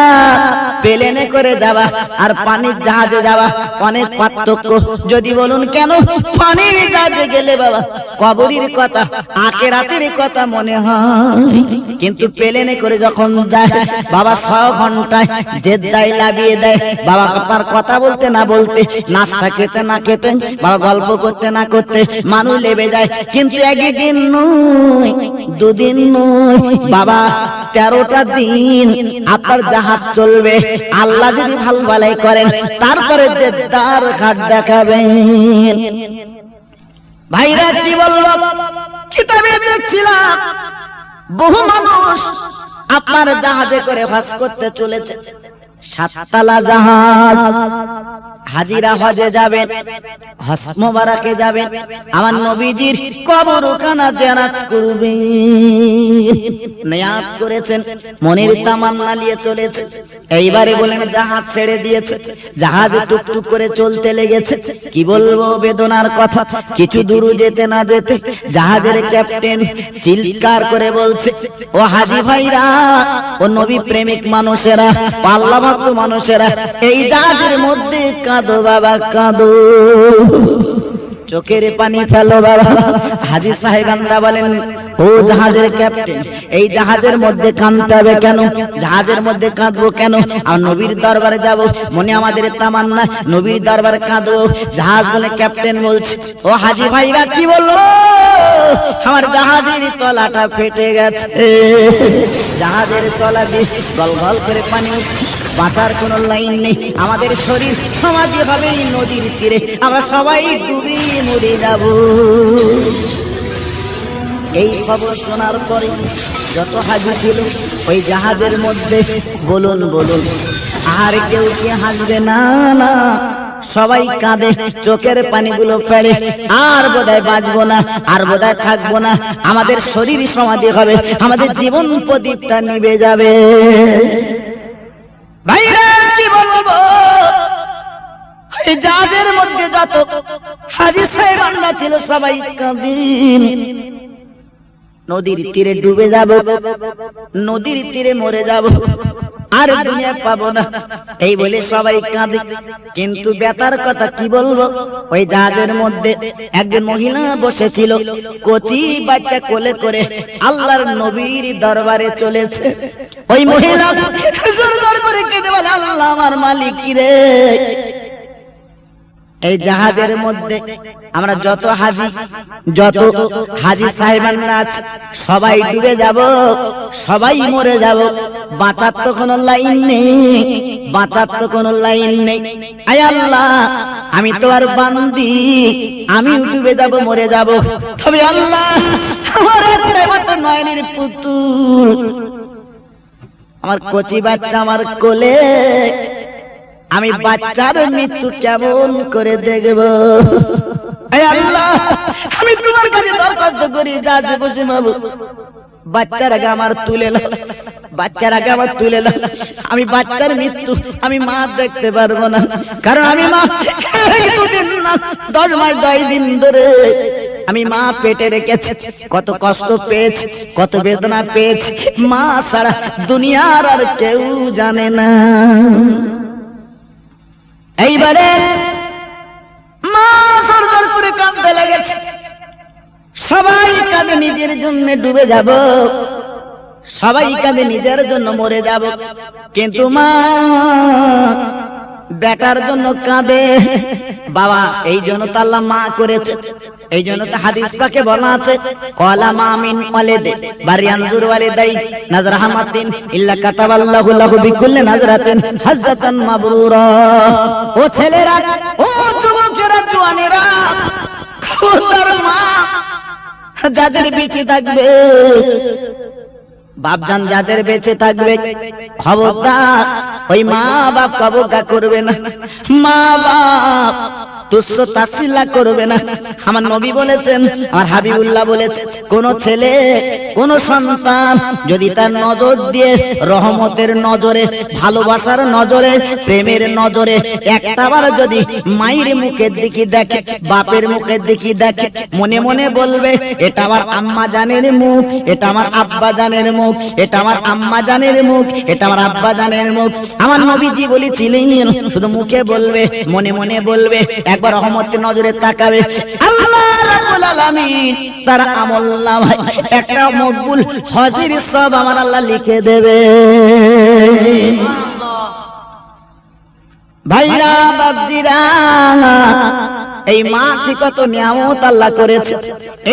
প্লেনে করে যাওয়া আর পানির জাহাজে যাওয়া অনেক পার্থক্য। যদি বলুন কেন? পানির জাহাজে গেলে বাবা কবরের কথা, আখিরাতের কথা মনে হয়, কিন্তু প্লেনে করে যখন যায় বাবা 6 ঘন্টায় জেদ্দায় লাগিয়ে দেয়। বাবা আপনার কথা বলতে না বলতে, নাস্তা খেতে না খেতে, বাবা গল্প করতে না করতে মানুষ লেবে যায়। কিন্তু একদিন নয়, দুদিন নয় বাবা, 13টা দিন আপনার জাহাজ চলবে। আল্লাহ যদি ভালো ভালাই করেন তারপরে জেদ্দার ঘাট দেখাবেন। ভাইরা কি বলবো, কিতাবে দেখছিলাম বহু মানুষ আপনার জাহাজে করে হজ করতে চলেছে। 7 তলা জাহাজ, হাজিরা হজে যাবেন, হজ মোবারকে যাবেন, আমার নবীজির কবরখানা জিয়ারত করবেন। নিয়াত করেছেন, মনের তামান্না নিয়ে চলেছে। এইবারে বলেন জাহাজ ছেড়ে দিয়েছে, জাহাজ টুকটুক করে চলতে লেগেছে। কি বলবো বেদনার কথা, কিছু দূর যেতে না যেতে জাহাজের ক্যাপ্টেন চিৎকার করে বলছে, ও হাজি ভাইরা, ও নবী প্রেমিক মানুষেরা, আল্লাহ ভক্ত মানুষেরা, এই জাহাজের মধ্যে কাঁদো বাবা কাঁদো, চোখের পানি ফেলো বাবা। হাজী সাহেবানরা বলেন, ও জাহাজের ক্যাপ্টেন, এই জাহাজের মধ্যে কাঁদতে হবে কেন? জাহাজের মধ্যে কাঁদবো কেন? আর নবীর দরবারে যাব, মনে আমাদের তামান্না নবীর দরবারে কাঁদবো। জাহাজ বলে ক্যাপ্টেন বলছে, ও হাজী ভাইরা কি বললো, আমার জাহাজের তলাটা ফেটে গেছে, জাহাজের তলা দিয়ে গল গল করে পানি উঠছে, বাঁচার কোন লাইন নেই। আমাদের শরীর সমাধি হবে নদীর তীরে, আমরা সবাই ডুবে মরে যাব। এই খবর শোনার পরে যত হাজি ছিল ওই জাহাজের মধ্যে বলুন বলুন, আর কেউ কি হাসবে না? না, সবাই কাঁদে, চোখের পানিগুলো ফেলে। আর বোধহয় বাঁচবো না, আর বোধহয় থাকবো না, আমাদের শরীর সমাধি হবে, আমাদের জীবন প্রদীপটা নিভে যাবে। ভাইরা কি বলবো, এই জাহাজের মধ্যে যত হাজী সাহেবানরা ছিল সবাই কাঁদেন। নদীর তীরে ডুবে যাব, নদীর তীরে মরে যাব, আর দুনিয়া পাবো না, এই বলে সবাই কাঁদে। কিন্তু বেতার কথা কি বলবো, ওই জাহাজের মধ্যে একজন মহিলা বসেছিল, কচি বাচ্চা কোলে করে আল্লাহর নবীর দরবারে চলেছে। ওই মহিলা জোর করে কেঁদে বলে, আল্লাহ আমার মালিক রে, এই জাহাজের মধ্যে আমরা যত হাজী সাহেবানরা আছে সবাই ডুবে যাব, সবাই মরে যাব, বাঁচার তো কোনো লাইন নেই, বাঁচার তো কোনো লাইন নেই। আয় আল্লাহ, আমি তো আর বান্দি, আমি ডুবে যাব, মরে যাব, তবে আল্লাহ আমার নয়নের পুতুল, আমার কচি বাচ্চা আমার কোলে, আমি বাচ্চার মৃত্যু কেমন করে দেখব? আল্লাহ, আমি তোমার কাছে দরখাস্ত করি, যা বসে বাবু, বাচ্চার আগে আমার তুলে নাও, বাচ্চার আগে আমার তুলে নাও। আমি বাচ্চার মৃত্যু আমি মা দেখতে পারবো না, কারণ আমি মা 10 মাস 10 দিন ধরে আমি মা পেটে রেখেছি, কত কষ্ট পেয়েছি, কত বেদনা পেয়েছি, মা ছাড়া দুনিয়ার আর কেউ জানে না। এইবারে মা দরদর করে কাঁদতে লেগেছে, সবাই কাঁদে, নিজের জন্য ডুবে যাব, সবাই কাঁদে নিজের জন্য মরে যাব, কিন্তু মা বেটার জন্য কাঁদে। বাবা এই জন্য তো আল্লাহ মা করেছে, এই জন্য তো হাদিস পাকে বলা আছে ক্বালা মা মিন ওয়ালিদে বারিয়ানজুর ওয়ালিদাই নাজরাহামাতিন ইল্লা কাতাবাল্লাহু লাহু বিকুল্লি নাজরাতিন হাজ্জাতান মাবরুরা। ও ছেলেরা, ও যুবকেরা, জওয়ানেরা, খোদার মা যাদের বেঁচে থাকবে, বাপজান যাদের বেঁচে থাকবে, খবরদার ওই মা বাপ কবকা করবে না, মা বাপ তুচ্ছ তাচ্ছিল্য করবে না। আমার নবী বলেছেন, আমার হাবিবুল্লাহ বলেছে, কোন ছেলে কোন সন্তান যদি তার নজর দিয়ে রহমতের নজরে, ভালোবাসার নজরে, প্রেমের নজরে একটাবার যদি মায়ের মুখের দিকে দেখে, বাপের মুখের দিকে দেখে, মনে মনে বলবে এটা আমার আম্মা জানের মুখ, এটা আমার আব্বা জানের মুখ, এটা আমার আম্মা জানের মুখ, এটা আমার আব্বা জানের মুখ। আমার নবীজি বলেছিলেন শুধু মুখে বলবে, মনে মনে বলবে, একবার রহমতের নজরে তাকাবে, আল্লাহ রাব্বুল আলামিন তার আমলনামায় একটা মকবুল হজের সওয়াব আমার আল্লাহ লিখে দেবে। ভাইরা বাপজিরা, এই মা কি কত নিয়ামত আল্লাহ করেছে।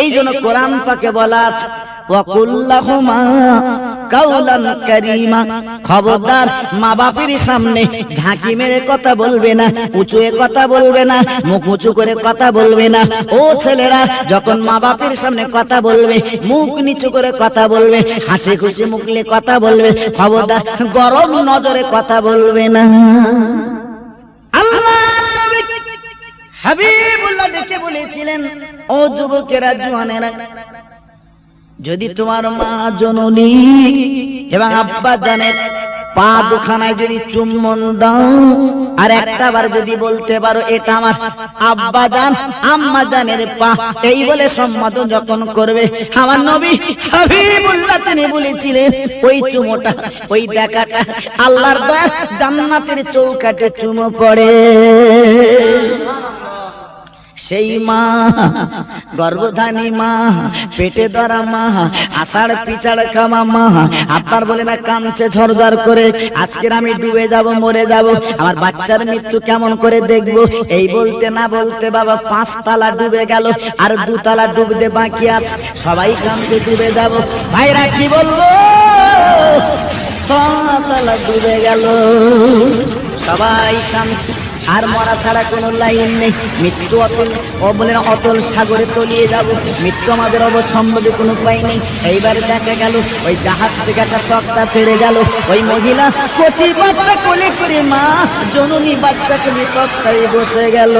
এই জন্য কোরআন পাকে বলা আছে ওয়াকুল্লাহুমা কাওলান কারীমা, খবরদার মা বাপের সামনে ঝাঁকি মেরে কথা বলবে না, উঁচু কথা বলবে না, মুখ উঁচু করে কথা বলবে না। ও ছেলেরা, যখন মা বাপের সামনে কথা বলবে মুখ নিচু করে কথা বলবে, হাসি খুশি মুখলে কথা বলবে, খবরদার গরম নজরে কথা বলবে না। আল্লাহ নবী হাবিবুল্লাহ ডেকে বলেছিলেন, ও যুবকেরা, জওয়ানেরা, যদি তোমার মা জননী এবং আব্বা জানের পা দুখানায় যদি চুম্বন দাও, আর একটাবার যদি বলতে পারো এটা আমার আব্বা জান আম্মা জানের পা, এই বলে সম্বোধন যখন করবে, আমার নবী হাবিবুল্লাহ তিনি বলেছিলেন ওই চুমোটা, ওই দেখাটা আল্লাহর দয়া জান্নাতের চৌকাঠে চুমো পড়ে। সেই মা, গর্ভধানী মা, পেটে ধরা মা, আষাঢ় পিছাড় খামা মা, আপনার বলে না কাঁদছে ঝরঝর করে, আজকের আমি ডুবে যাব, মরে যাব, আমার বাচ্চার মৃত্যু কেমন করে দেখবো, এই বলতে না বলতে বাবা 5 তালা ডুবে গেল, আর 2 তালা ডুবতে বাকি আছে, সবাই কাঁদতে ডুবে যাব। ভাইরা কি বলবো, 6 তালা ডুবে গেল, সবাই কাঁদছে, আর মরা ছাড়া কোনো লাইন নেই। মৃত্যু অতল, বলে অতল সাগরে তলিয়ে যাব, মৃত্যু আমাদের অবসম্ভাবী কোনো উপায় নেই। এইবার দেখা গেল ওই জাহাজ থেকে একটা তক্তা ছেড়ে গেল, ওই মহিলা কচি বাচ্চা কোলে করে মা জননী বাচ্চাকে নিয়ে তক্তায় বসে গেল,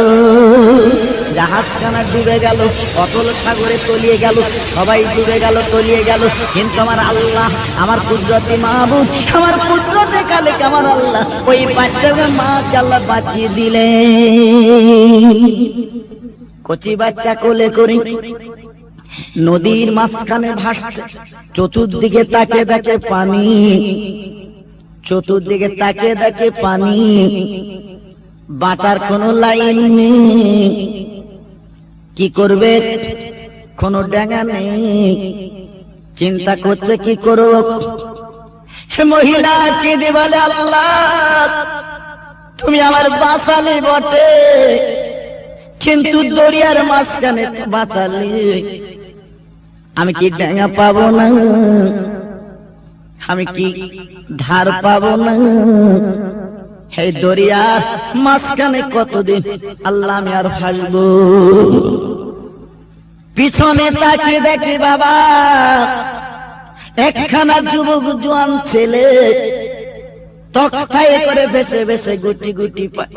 জাহাজখানা ডুবে গেল, অতল সাগরে তলিয়ে গেল, সবাই ডুবে গেল, তলিয়ে গেল, কিন্তু আমার আল্লাহ, আমার কুদরতি মাহবুব, আমার কুদরতে কালে আমার আল্লাহ ওই বাচ্চাকে মাকে আল্লাহ বাঁচিয়ে দিলেন। কচি বাচ্চা কোলে করে নদীর মাঝখানে ভাসছে, চতুর্দিকে তাকে দেখে পানি, চতুর্দিকে তাকে দেখে পানি, বাঁচার কোনো লাইন নেই, কি করবে কোনো ডাঙা নেই, চিন্তা করছে কি করব। মহিলা কেঁদে বলে, আল্লাহ তুমি আমার বাঁচালে বটে, কিন্তু দরিয়ার মাঝখানে বাঁচালে আমি কি ডাঙা পাবো না, আমি কি ধার পাবো না, এই দরিয়ার মাঝখানে কতদিন আল্লাহ আমি আর ভাসবো। পিছনে তাকিয়ে দেখি বাবা একখানা যুবক জোয়ান ছেলে তক্তায় করে ভেসে ভেসে গুটি গুটি পায়।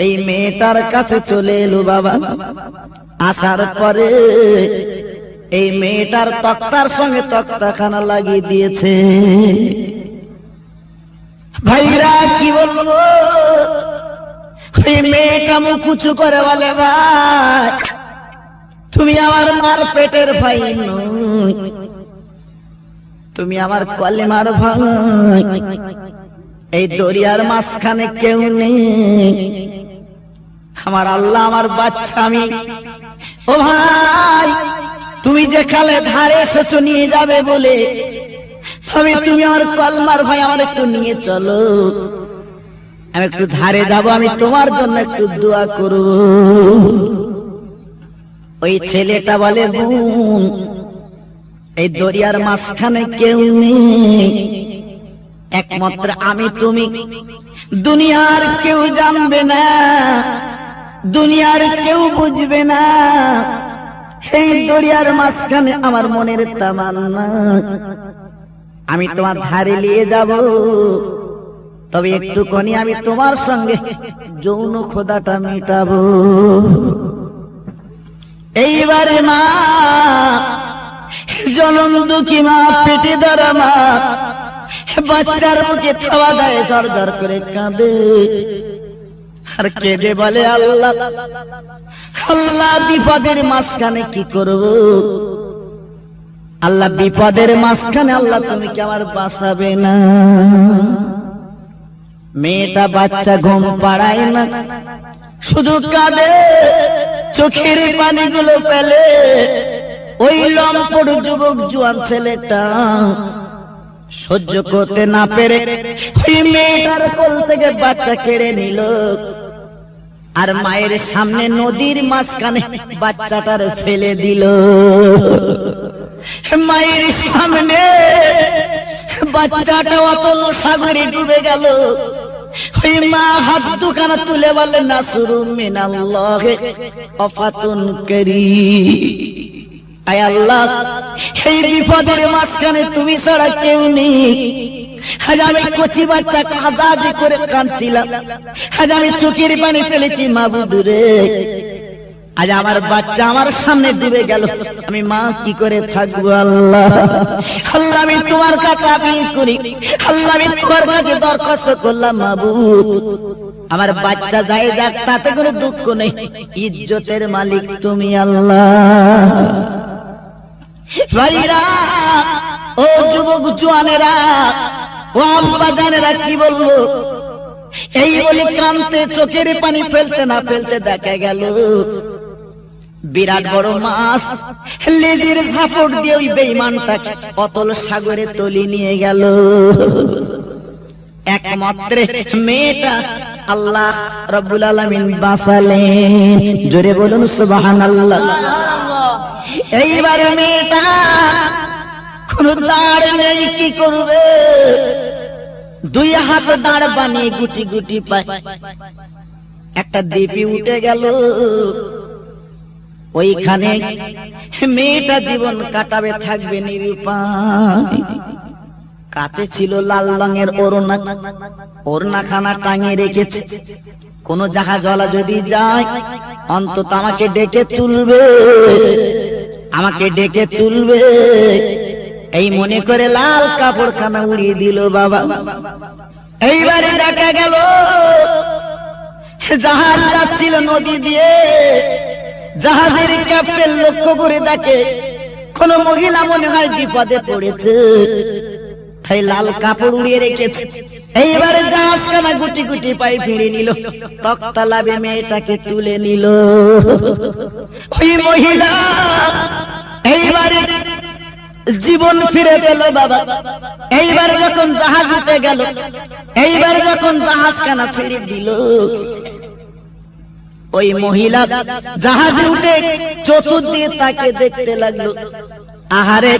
এই মেয়েটার কাছে চলে এলো বাবা, আসার পরে এই মেয়েটার তক্তার সঙ্গে তক্তাখানা লাগিয়ে দিয়েছে। ভাইরা কি বলবো, এই মেয়েটা মুখ উঁচু করে বলে, ভাই তুমি আমার মার পেটের ভাই নই, তুমি আমার কলেমার ভাই, এই দরিয়ার মাঝখানে কেউ নেই, আমার আল্লাহ আমার বাচ্চা আমি। ও ভাই তুমি যে খালে ধারে এসেছো নিয়ে যাবে বলে আমি তুমি আমার কলমার ভাই, আমার একটু নিয়ে চলো, আমি একটু ধারে যাব, আমি তোমার জন্য একটু দোয়া করব। ওই ছেলেটা বলে, বোন, এই দরিয়ার মাঝখানে কেউ নেই, একমাত্র আমি তুমি, দুনিয়ার কেউ জানবে না, দুনিয়ার কেউ বুঝবে না। এই দরিয়ার মাঝখানে আমার মনের তামান্না, আমি তোমার ধারে নিয়ে যাব, তবে একটুখানি আমি তোমার সঙ্গে যৌন খোদাটা মেটাবো। এইবারে মা, জনম দুঃখী মা, পেটে ধরা মা, বাচ্চার মুখে থাবা দেয়, ঝরঝর করে কাঁদে আর কেঁদে বলে, আল্লাহ আল্লাহ, বিপদের মাঝখানে কি করব? আল্লাহ, বিপদের মাঝখানে আল্লাহ তুমি কি আমার বাঁচাবে না? মেয়েটা বাচ্চা ঘুম পাড়ায় না, শুধু কাঁদে, চোখের পানিগুলো ফেলে। ওই লম্পট যুবক জোয়ান ছেলেটা সহ্য করতে না পেরে ওই মেয়েটার কোল থেকে বাচ্চা কেড়ে নিল, আর মায়ের সামনে নদীর মাঝখানে বাচ্চাটার ফেলে দিল। মায়ের সামনে বাচ্চাটা অতল সাগরে ডুবে গেল। ওই মা হাত দুখানা তুলে বলে, নাসরুম মিনাল্লাহি ওয়া ফাতুন কারীম। আয় আল্লাহ, এই বিপদের মাঝখানে তুমি ছাড়া কেউ নেই। আজ আমি কচি বাচ্চা কাঁদা করে কাঁদছিলাম, আজ আমি চোখের পানি ফেলেছি মাবুদ রে। আজ আমার বাচ্চা আমার সামনে ডুবে গেল, আমি মা কি করে থাকবো? আল্লাহ আল্লাহ, আমি তোমার কাছে আপিল করি, আল্লাহ আমি তোমার কাছে দরখাস্ত করলাম, মাবুদ আমার বাচ্চা যায় যাক, তাতে কোনো দুঃখ নেই, ইজ্জতের মালিক তুমি আল্লাহ। ভাইরা, ও যুবক জোয়ানেরা, ও আব্বা জানেরা, কি বলবো? এই বলে কানতে, চোখের পানি ফেলতে না ফেলতে দেখা গেল বিরাট বড় মাছ লেজের ঝাপট দিয়ে ওই বেঈমানটাকে অতল সাগরে তলি নিয়ে গেল। একমাত্র মেয়েটা আল্লাহ রাব্বুল আলামিন বাঁচালেন। জোরে বলুন সুবহানাল্লাহ। এইবারে মেয়েটা কোন দাঁড় নেই, কি করবে? দুই হাত দাঁড় বানিয়ে গুটি গুটি পায় একটা দ্বীপে উঠে গেল। ওইখানে মেয়েটা জীবন কাটাবে, থাকবে নিরুপায়। কাছে ছিল লাল রঙের ওড়না, ওড়নাখানা টাঙিয়ে রেখেছে। কোন জাহাজওয়ালা যদি যায় অন্তত আমাকে ডেকে তুলবে, আমাকে ডেকে তুলবে, এই মনে করে লাল কাপড়খানা উড়িয়ে দিল বাবা। এইবারে দেখা গেল জাহাজ যাচ্ছিল নদী দিয়ে, জাহাজের ক্যাপ্টেন লক্ষ্য করে দেখে কোন মহিলা মনে হয় বিপদে পড়েছে, তাই লাল কাপড় উড়িয়ে রেখেছে। এইবারে জাহাজখানা গুটি গুটি পায়ে ফিরে নিল, তক্তা লাভে মেয়েটাকে তুলে নিল। ওই মহিলা এইবারে জীবন ফিরে পেল বাবা। এইবার যখন জাহাজ উঠে গেল, এইবার যখন জাহাজখানা ছেড়ে দিল, ওই মহিলা জাহাজে উঠে চতুর্দিকে তাকে দেখতে লাগলো। আহারে,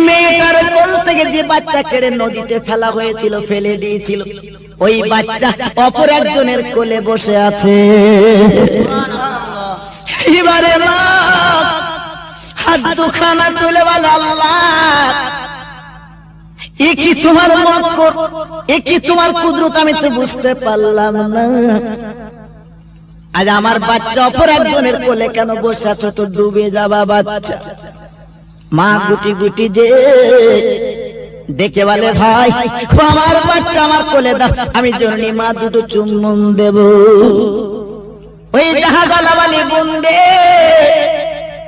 মেয়েটার কোল থেকে যে বাচ্চা কেড়ে নদীতে ফেলা হয়েছিল, ফেলে দিয়েছিল, ওই বাচ্চা অপর একজনের কোলে বসে আছে। এবারে মা হাত দুখানা তুলে বলে, আল্লাহ এ কি তোমার মক্কর, এ কি তোমার কুদরত, আমি তো বুঝতে পারলাম না। আজ আমার বাচ্চা অপর একজনের কোলে কেন বসে আছো? তো ডুবে যাবা বাচ্চা। মা গুটি গুটি যে দেখে বলে, ভাই আমার বাচ্চা আমার কোলে দাও, আমি জননী মা দুটো চুম্বন দেব। ওই জাহাজওয়ালা বলে, বন্দে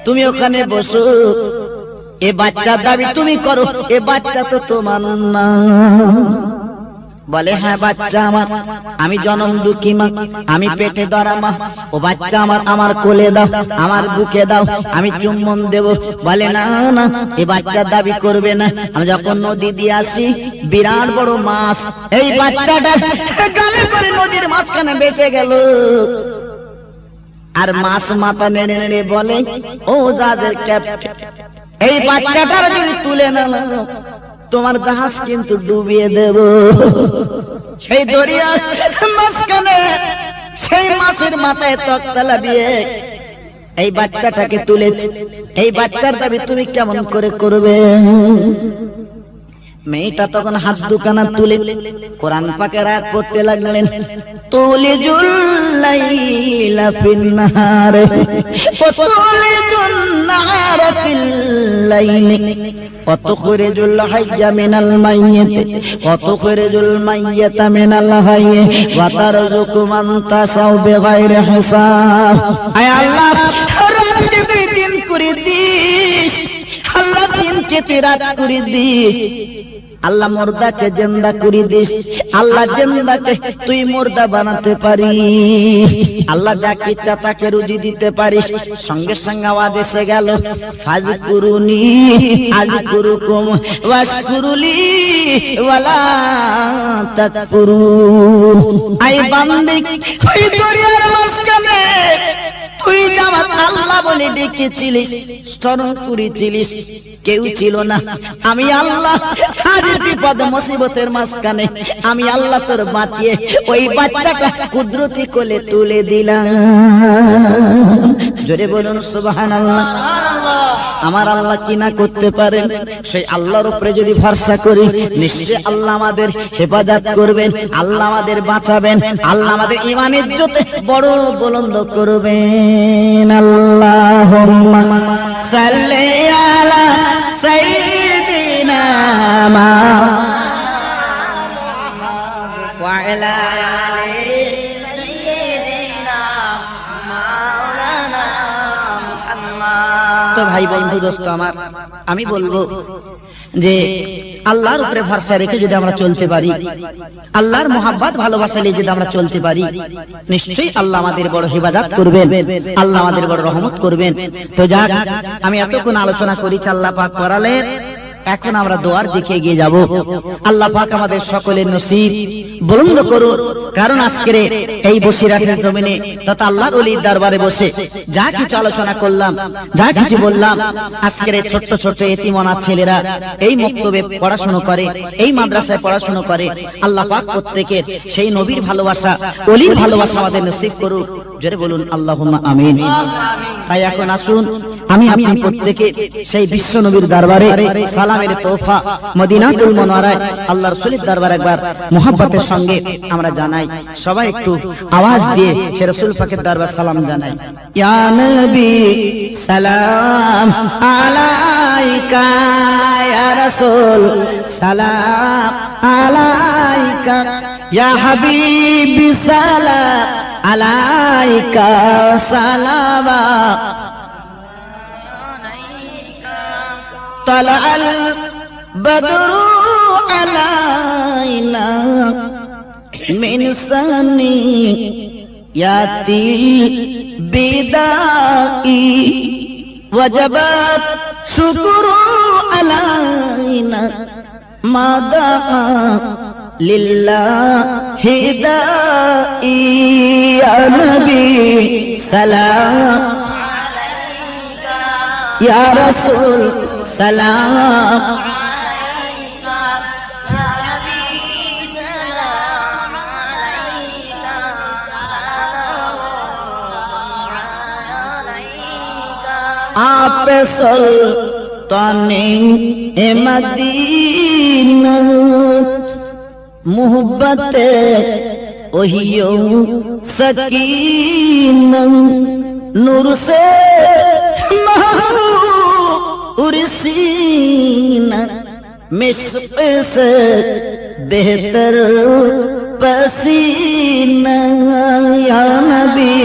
তুমি ওখানে বসো, এ বাচ্চা দাবি তুমি করো, এ বাচ্চা তো তোমার না। বলে হ্যাঁ বাচ্চা আমার, আমি জনম দুঃখী মা, আমি পেটে ধরা মা, ও বাচ্চা আমার, আমার কোলে দাও, আমার বুকে দাও, আমি চুম্বন দেব। বলে না না, এই বাচ্চা দাবি করবে না। আমি যখন নদী দিয়ে আসি, বিরাট বড় মাছ এই বাচ্চাটা গালে করে নদীর মাঝখানে বেঁচে গেল। আর মাছ মাথা নেড়ে নেড়ে বলে, ও জাহাজের ক্যাপ্টেন, এই বাচ্চাটার যদি তুলে না তোমার জাহাজ কিন্তু ডুবিয়ে দেব। সেই দরিয়া মাঝখানে সেই মাছের মাথায় তক্তা লাগিয়ে এই বাচ্চাটাকে তুলেছে। এই বাচ্চার দাবি তুমি কেমন করে করবে? মেয়েটা তখন হাত দুখানা তুলে কোরআন পাকের আয়াত পড়তে লাগলেন, তুলিজুল লাইলা ফিন-নাহার ওয়া তুলিজুন নাহারা ফিল-লাইলি ওয়া তুখরিজুল হাইয়্যা মিনাল মাইয়্যিতি ওয়া তুখরিজুল মাইয়্যিতা মিনাল হাইয়্যি ওয়া তারযুকু মান তাশাউ বিগাইরি হিসাব। আয় আল্লাহ, রাতকে তুই দিন করে দিস, আল্লাহ দিনকে তুই রাত করে দিস, আল্লাহ মুর্দাকে জিন্দা করে দিস, আল্লাহ জিন্দাকে তুই মুর্দা বানাতে পারিস, আল্লাহ যাকে ইচ্ছা তাকে রুজি দিতে পারিস। সঙ্গে সঙ্গে আওয়াজ এসে গেল, ফাজকুরুনি আযকুরুকুম ওয়াশকুরুলি ওয়ালা তাকফুরুন। আই বান্দে, ওই দরিয়ার মাঝখানে তুই আমার আল্লাহ বলে ডেকেছিলিস, স্মরণ করেছিলিস, কেউ ছিল না। আমি আল্লাহ আজ বিপদ মুসিবতের মাঝখানে আমি আল্লাহ তোর বাঁচিয়ে ওই বাচ্চাটা কুদরতি কোলে তুলে দিলাম। জোরে বলুন সুবহানাল্লাহ। আমার আল্লাহ কি না করতে পারেন? সেই আল্লাহর উপরে যদি ভরসা করি, নিশ্চয়ই আল্লাহ আমাদের হেফাজত করবেন, আল্লাহ আমাদের বাঁচাবেন, আল্লাহ আমাদের ঈমানের ইজ্জতে বড় বুলন্দ করবেন। আল্লাহুম্মা সাল্লি আলা সাইয়্যিদিনা মুহাম্মাদ ওয়া আলা আলি সাইয়্যিদিনা মাওলানা মুহাম্মাদ। তো ভাই বন্ধু দোস্ত আমার, আমি বলবো যে আল্লাহর উপরে ভরসা রেখে যদি আমরা চলতে পারি, আল্লাহর মোহাব্বত ভালোবাসা নিয়ে যদি আমরা চলতে পারি, নিশ্চয়ই আল্লাহ আমাদের বড় হিফাজত করবেন, আল্লাহ আমাদের বড় রহমত করবেন। তো যাক, আমি এতক্ষণ আলোচনা করেছি, আল্লাহ পাক করালেন, এখন আমরা দোয়ার দিকে এগিয়ে যাব। আল্লাহ পাক আমাদের সকলের নসিব বুলন্দ করুন। কারণ আজকের এই বসিরহাটের জমিনে তথা আল্লাহর ওলির দরবারে বসে যা কিছু আলোচনা করলাম, যা কিছু বললাম, আজকের এই ছোট্ট ছোট্ট এতিম অনাথ ছেলেরা এই মক্তবে পড়াশোনা করে, এই মাদ্রাসায় পড়াশোনা করে, আল্লাহ পাক প্রত্যেকের সেই নবীর ভালোবাসা, ওলির ভালোবাসা আমাদের নসিব করুন। জোরে বলুন আল্লাহুম্মা আমিন। তাই এখন আসুন আমি আপনি প্রত্যেকে সেই বিশ্ব নবীর দরবারে সালামের তোহফা মদিনাতুল মুনাওয়ারায় আল্লাহ রাসূলের দরবারে একবার মুহাব্বতের সঙ্গে আমরা জানাই। সবাই একটু আওয়াজ দিয়ে সে রাসূল পাকের দরবারে সালাম জানাই। ইয়া নবী সালাম আলাইকা, ইয়া রাসূল সালাম আলাইকা, ইয়া হাবিবি সালাম আলাইকা, সালামা طلع البدر علينا من ثنيات البداء وجبت شكر علينا ما دعا لله داعي يا نبي سلام يا رسول سلام عليك يا نبي سلام عليك आप सुल्ताने मदीना मोहब्बत ओहियो सकीना नूर से उर्सीना मिस्क से बेहतर पसीना या नबी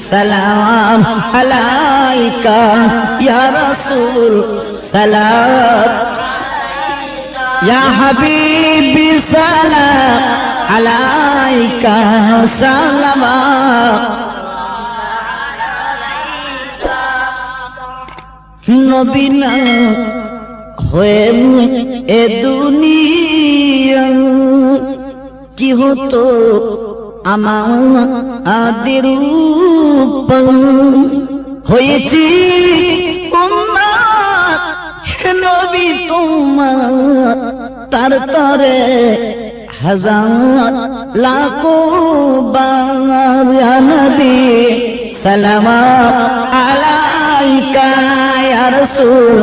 सलाम अलैका या रसूल सलाम ইয়া হাবিবি সালাম আলাইকা সালামা নবী না হয়ে এ দুনিয়া কি হতো আমাদের উপর হয়েছি উম্মত হে নবী তোমার তার তরে হাজার লাখো বার ইয়া নবী সালাম আলাইকা ইয়া রাসূল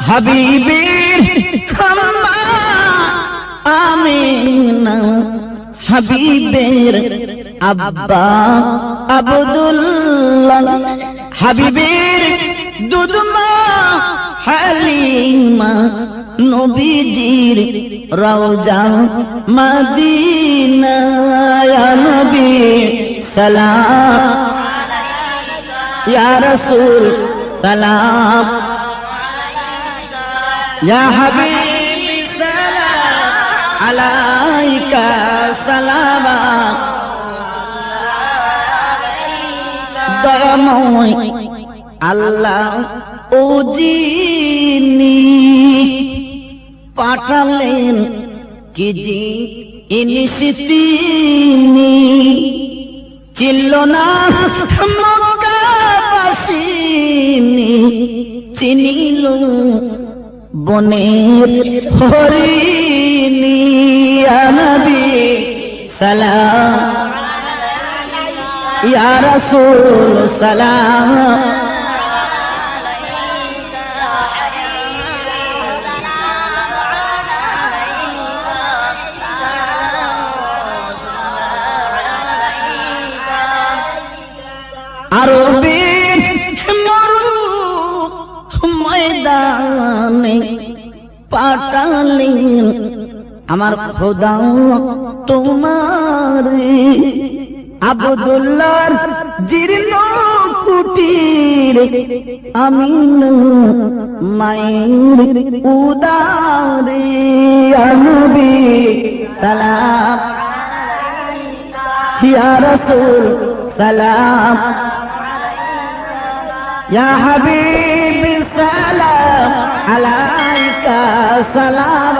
হাবিবের আম্মা আমিনা হাবিবের আব্বা আব্দুল্লাহ হাবিবের দুধমা হালিমা নবীজির রওজা মদিনা ইয়া নবী সালাম ইয়া রাসূল সালাম ইয়া হাবিবি সালাম আলাইকা সালামা দয়াময় আল্লাহ ও যিনি পাঠালেন কি জি ইনিশিতিনি চিল্ল না মক্কাবাসিনী চিনিল বনের হরিণী ইয়া নবী সালাম ইয়া রাসূল সালাম আরবের মরু ময়দানে পাঠালেন আমার খোদা তোমার আব্দুল্লাহর জীর্ণ কুটির আমিন মায়ের উদারে ইয়া নবী সালাম ইয়া রাসূল সালাম ইয়া হাবিবি সালাম আলাইকা সালাম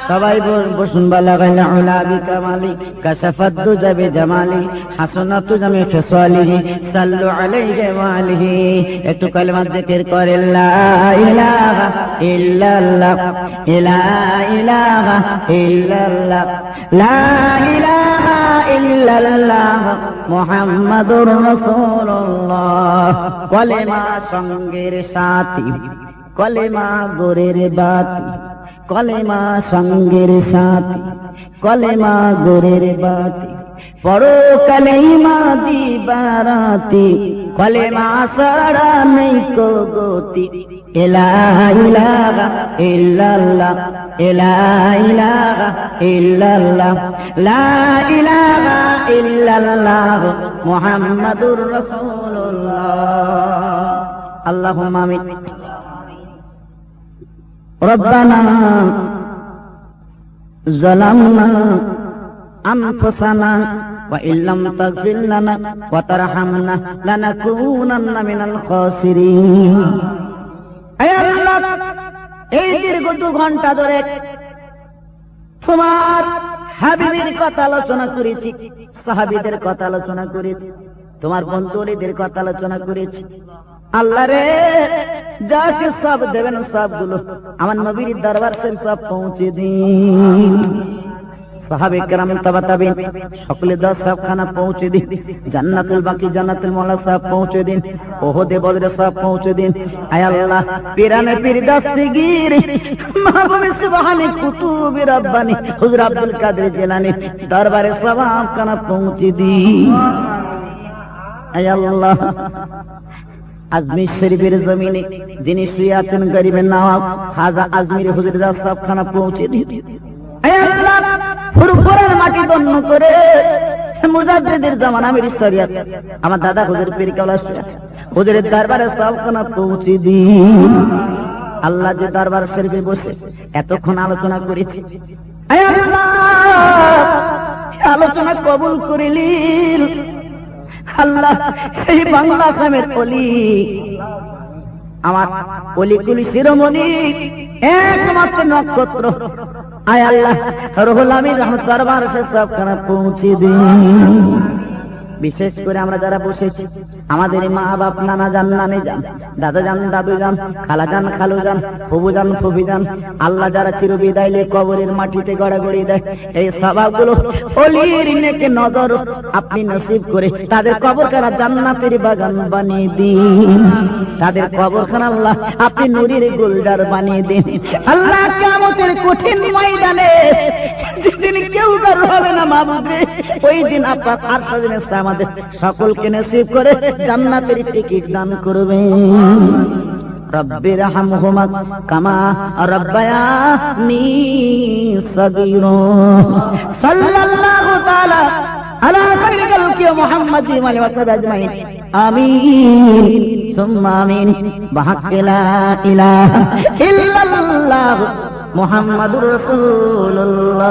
সবাই বসুন বালাগাইনা উলা বিকামালি কাশাফাত দুজা বিজামালি হাসানাতু জামি খিসালিহি সাল্লু আলাইহি ওয়া আলিহি একটু কালেমা জিকির করে লা ইলাহা ইল্লাল্লাহ লা ইলাহা ইল্লাল্লাহ লা ইলাহা ইল্লাল্লাহ মুহাম্মাদুর রাসূলুল্লাহ কলেমা সঙ্গের সাথী কলেমা গোরের বাতি কলেমা সঙ্গের সাথী কলেমা গোরের বাতি পড়ো কলেমা দিবারাতি কলেমা ছাড়া নেই কো গতি লা ইলাহা ইল্লাল্লাহ লা ইলাহা ইল্লাল্লাহ লা ইলাহা ইল্লাল্লাহ মুহাম্মাদুর রাসূলুল্লাহ আল্লাহুম্মা আমিন ربنا ظلمنا أنفسنا وإن لم تغفر لنا وترحمنا لنكونن من الخاسرين أي الله এই দীর্ঘ 2 ঘন্টা ধরে তোমার হাবিবের কথা আলোচনা করেছি সাহাবীদের কথা আলোচনা করেছি তোমার বন্ধুদের কথা আলোচনা করেছি আল্লাহ রে যাকে সব দেবেন সবগুলো আমার নবীর দরবার সে সব পৌঁছে দিন সাহাবে কেরাম তাবা তাবিন সকলে 10 সবখানা পৌঁছে দিন জান্নাতুল বাকি জান্নাতুল মাওলা সব পৌঁছে দিন ওহদে বদরে সব পৌঁছে দিন আয় আল্লাহ পিরানে পীর দস্তগীর মাহবুবে সুবহানি কুতুবে রব্বানি হুজুর আব্দুল কাদের জিলানী দরবারে সবখানা পৌঁছে দিন আয় আল্লাহ আজমির শরীফের জমিনে যিনি শুয়ে আছেন গরিবের নওয়াব খাজা আজমির হুজুর সবখানা পৌঁছে দিন। ফুরফুরার মাটি দন্ন করে মুজাদ্দিদের জামানা মেরি শরিয়ত আমার দাদা হুজুর পীর কেবলা শুয়ে আছে, হুজুরের দরবারে সবখানা পৌঁছে দিন। আল্লাহ যে দরবার শরীফে বসে এতক্ষণ আলোচনা করেছি, আলোচনা কবুল করিলেন আল্লাহ। সেই বাংলা আসামের অলি, আমার অলিকুলি শিরোমণি একমাত্র নক্ষত্র, আয় আল্লাহ রুহুল আমিন রহমত দরবার সে সবখানা পৌঁছে দিন। বিশেষ করে আমরা যারা বসেছি, আমাদের মা বাপ, নানা যান, নানি যান, দাদা যান, দাদু যান, খালা যান, খালু যান, ফুবু যান, ফুফি যান, আল্লাহ যারা চির বিদায় কবরের মাটিতে গড়াগড়ি দেয়, এই সওয়াবগুলো ওলির নেকে নজর আপনি নসিব করে তাদের কবরখানা জান্নাতের বাগান বানিয়ে দিন। তাদের কবরখানা আল্লাহ আপনি নূরের গুলজার বানিয়ে দিন। আল্লাহ কিয়ামতের কঠিন ময়দানে যেদিন কেউ কারো হবে না মাবুদ রে, ওই দিন আপনার আরশের নিচে আমাদের সকলকে নসিব করে জান্নাতের টিকিট দান করবেন। রব্বির হামহুমা কামা রাব্বায়ানি সাগীরা। সাল্লাল্লাহু তাআলা আলা খায়রিল খালকি মুহাম্মাদি ওয়া আলিহি ওয়া সাহবিহি আজমাইন। আমিন সুম্মা আমিন। বিহাক্কি লা ইলাহা ইল্লাল্লাহ মুহাম্মাদুর রাসূলুল্লাহ।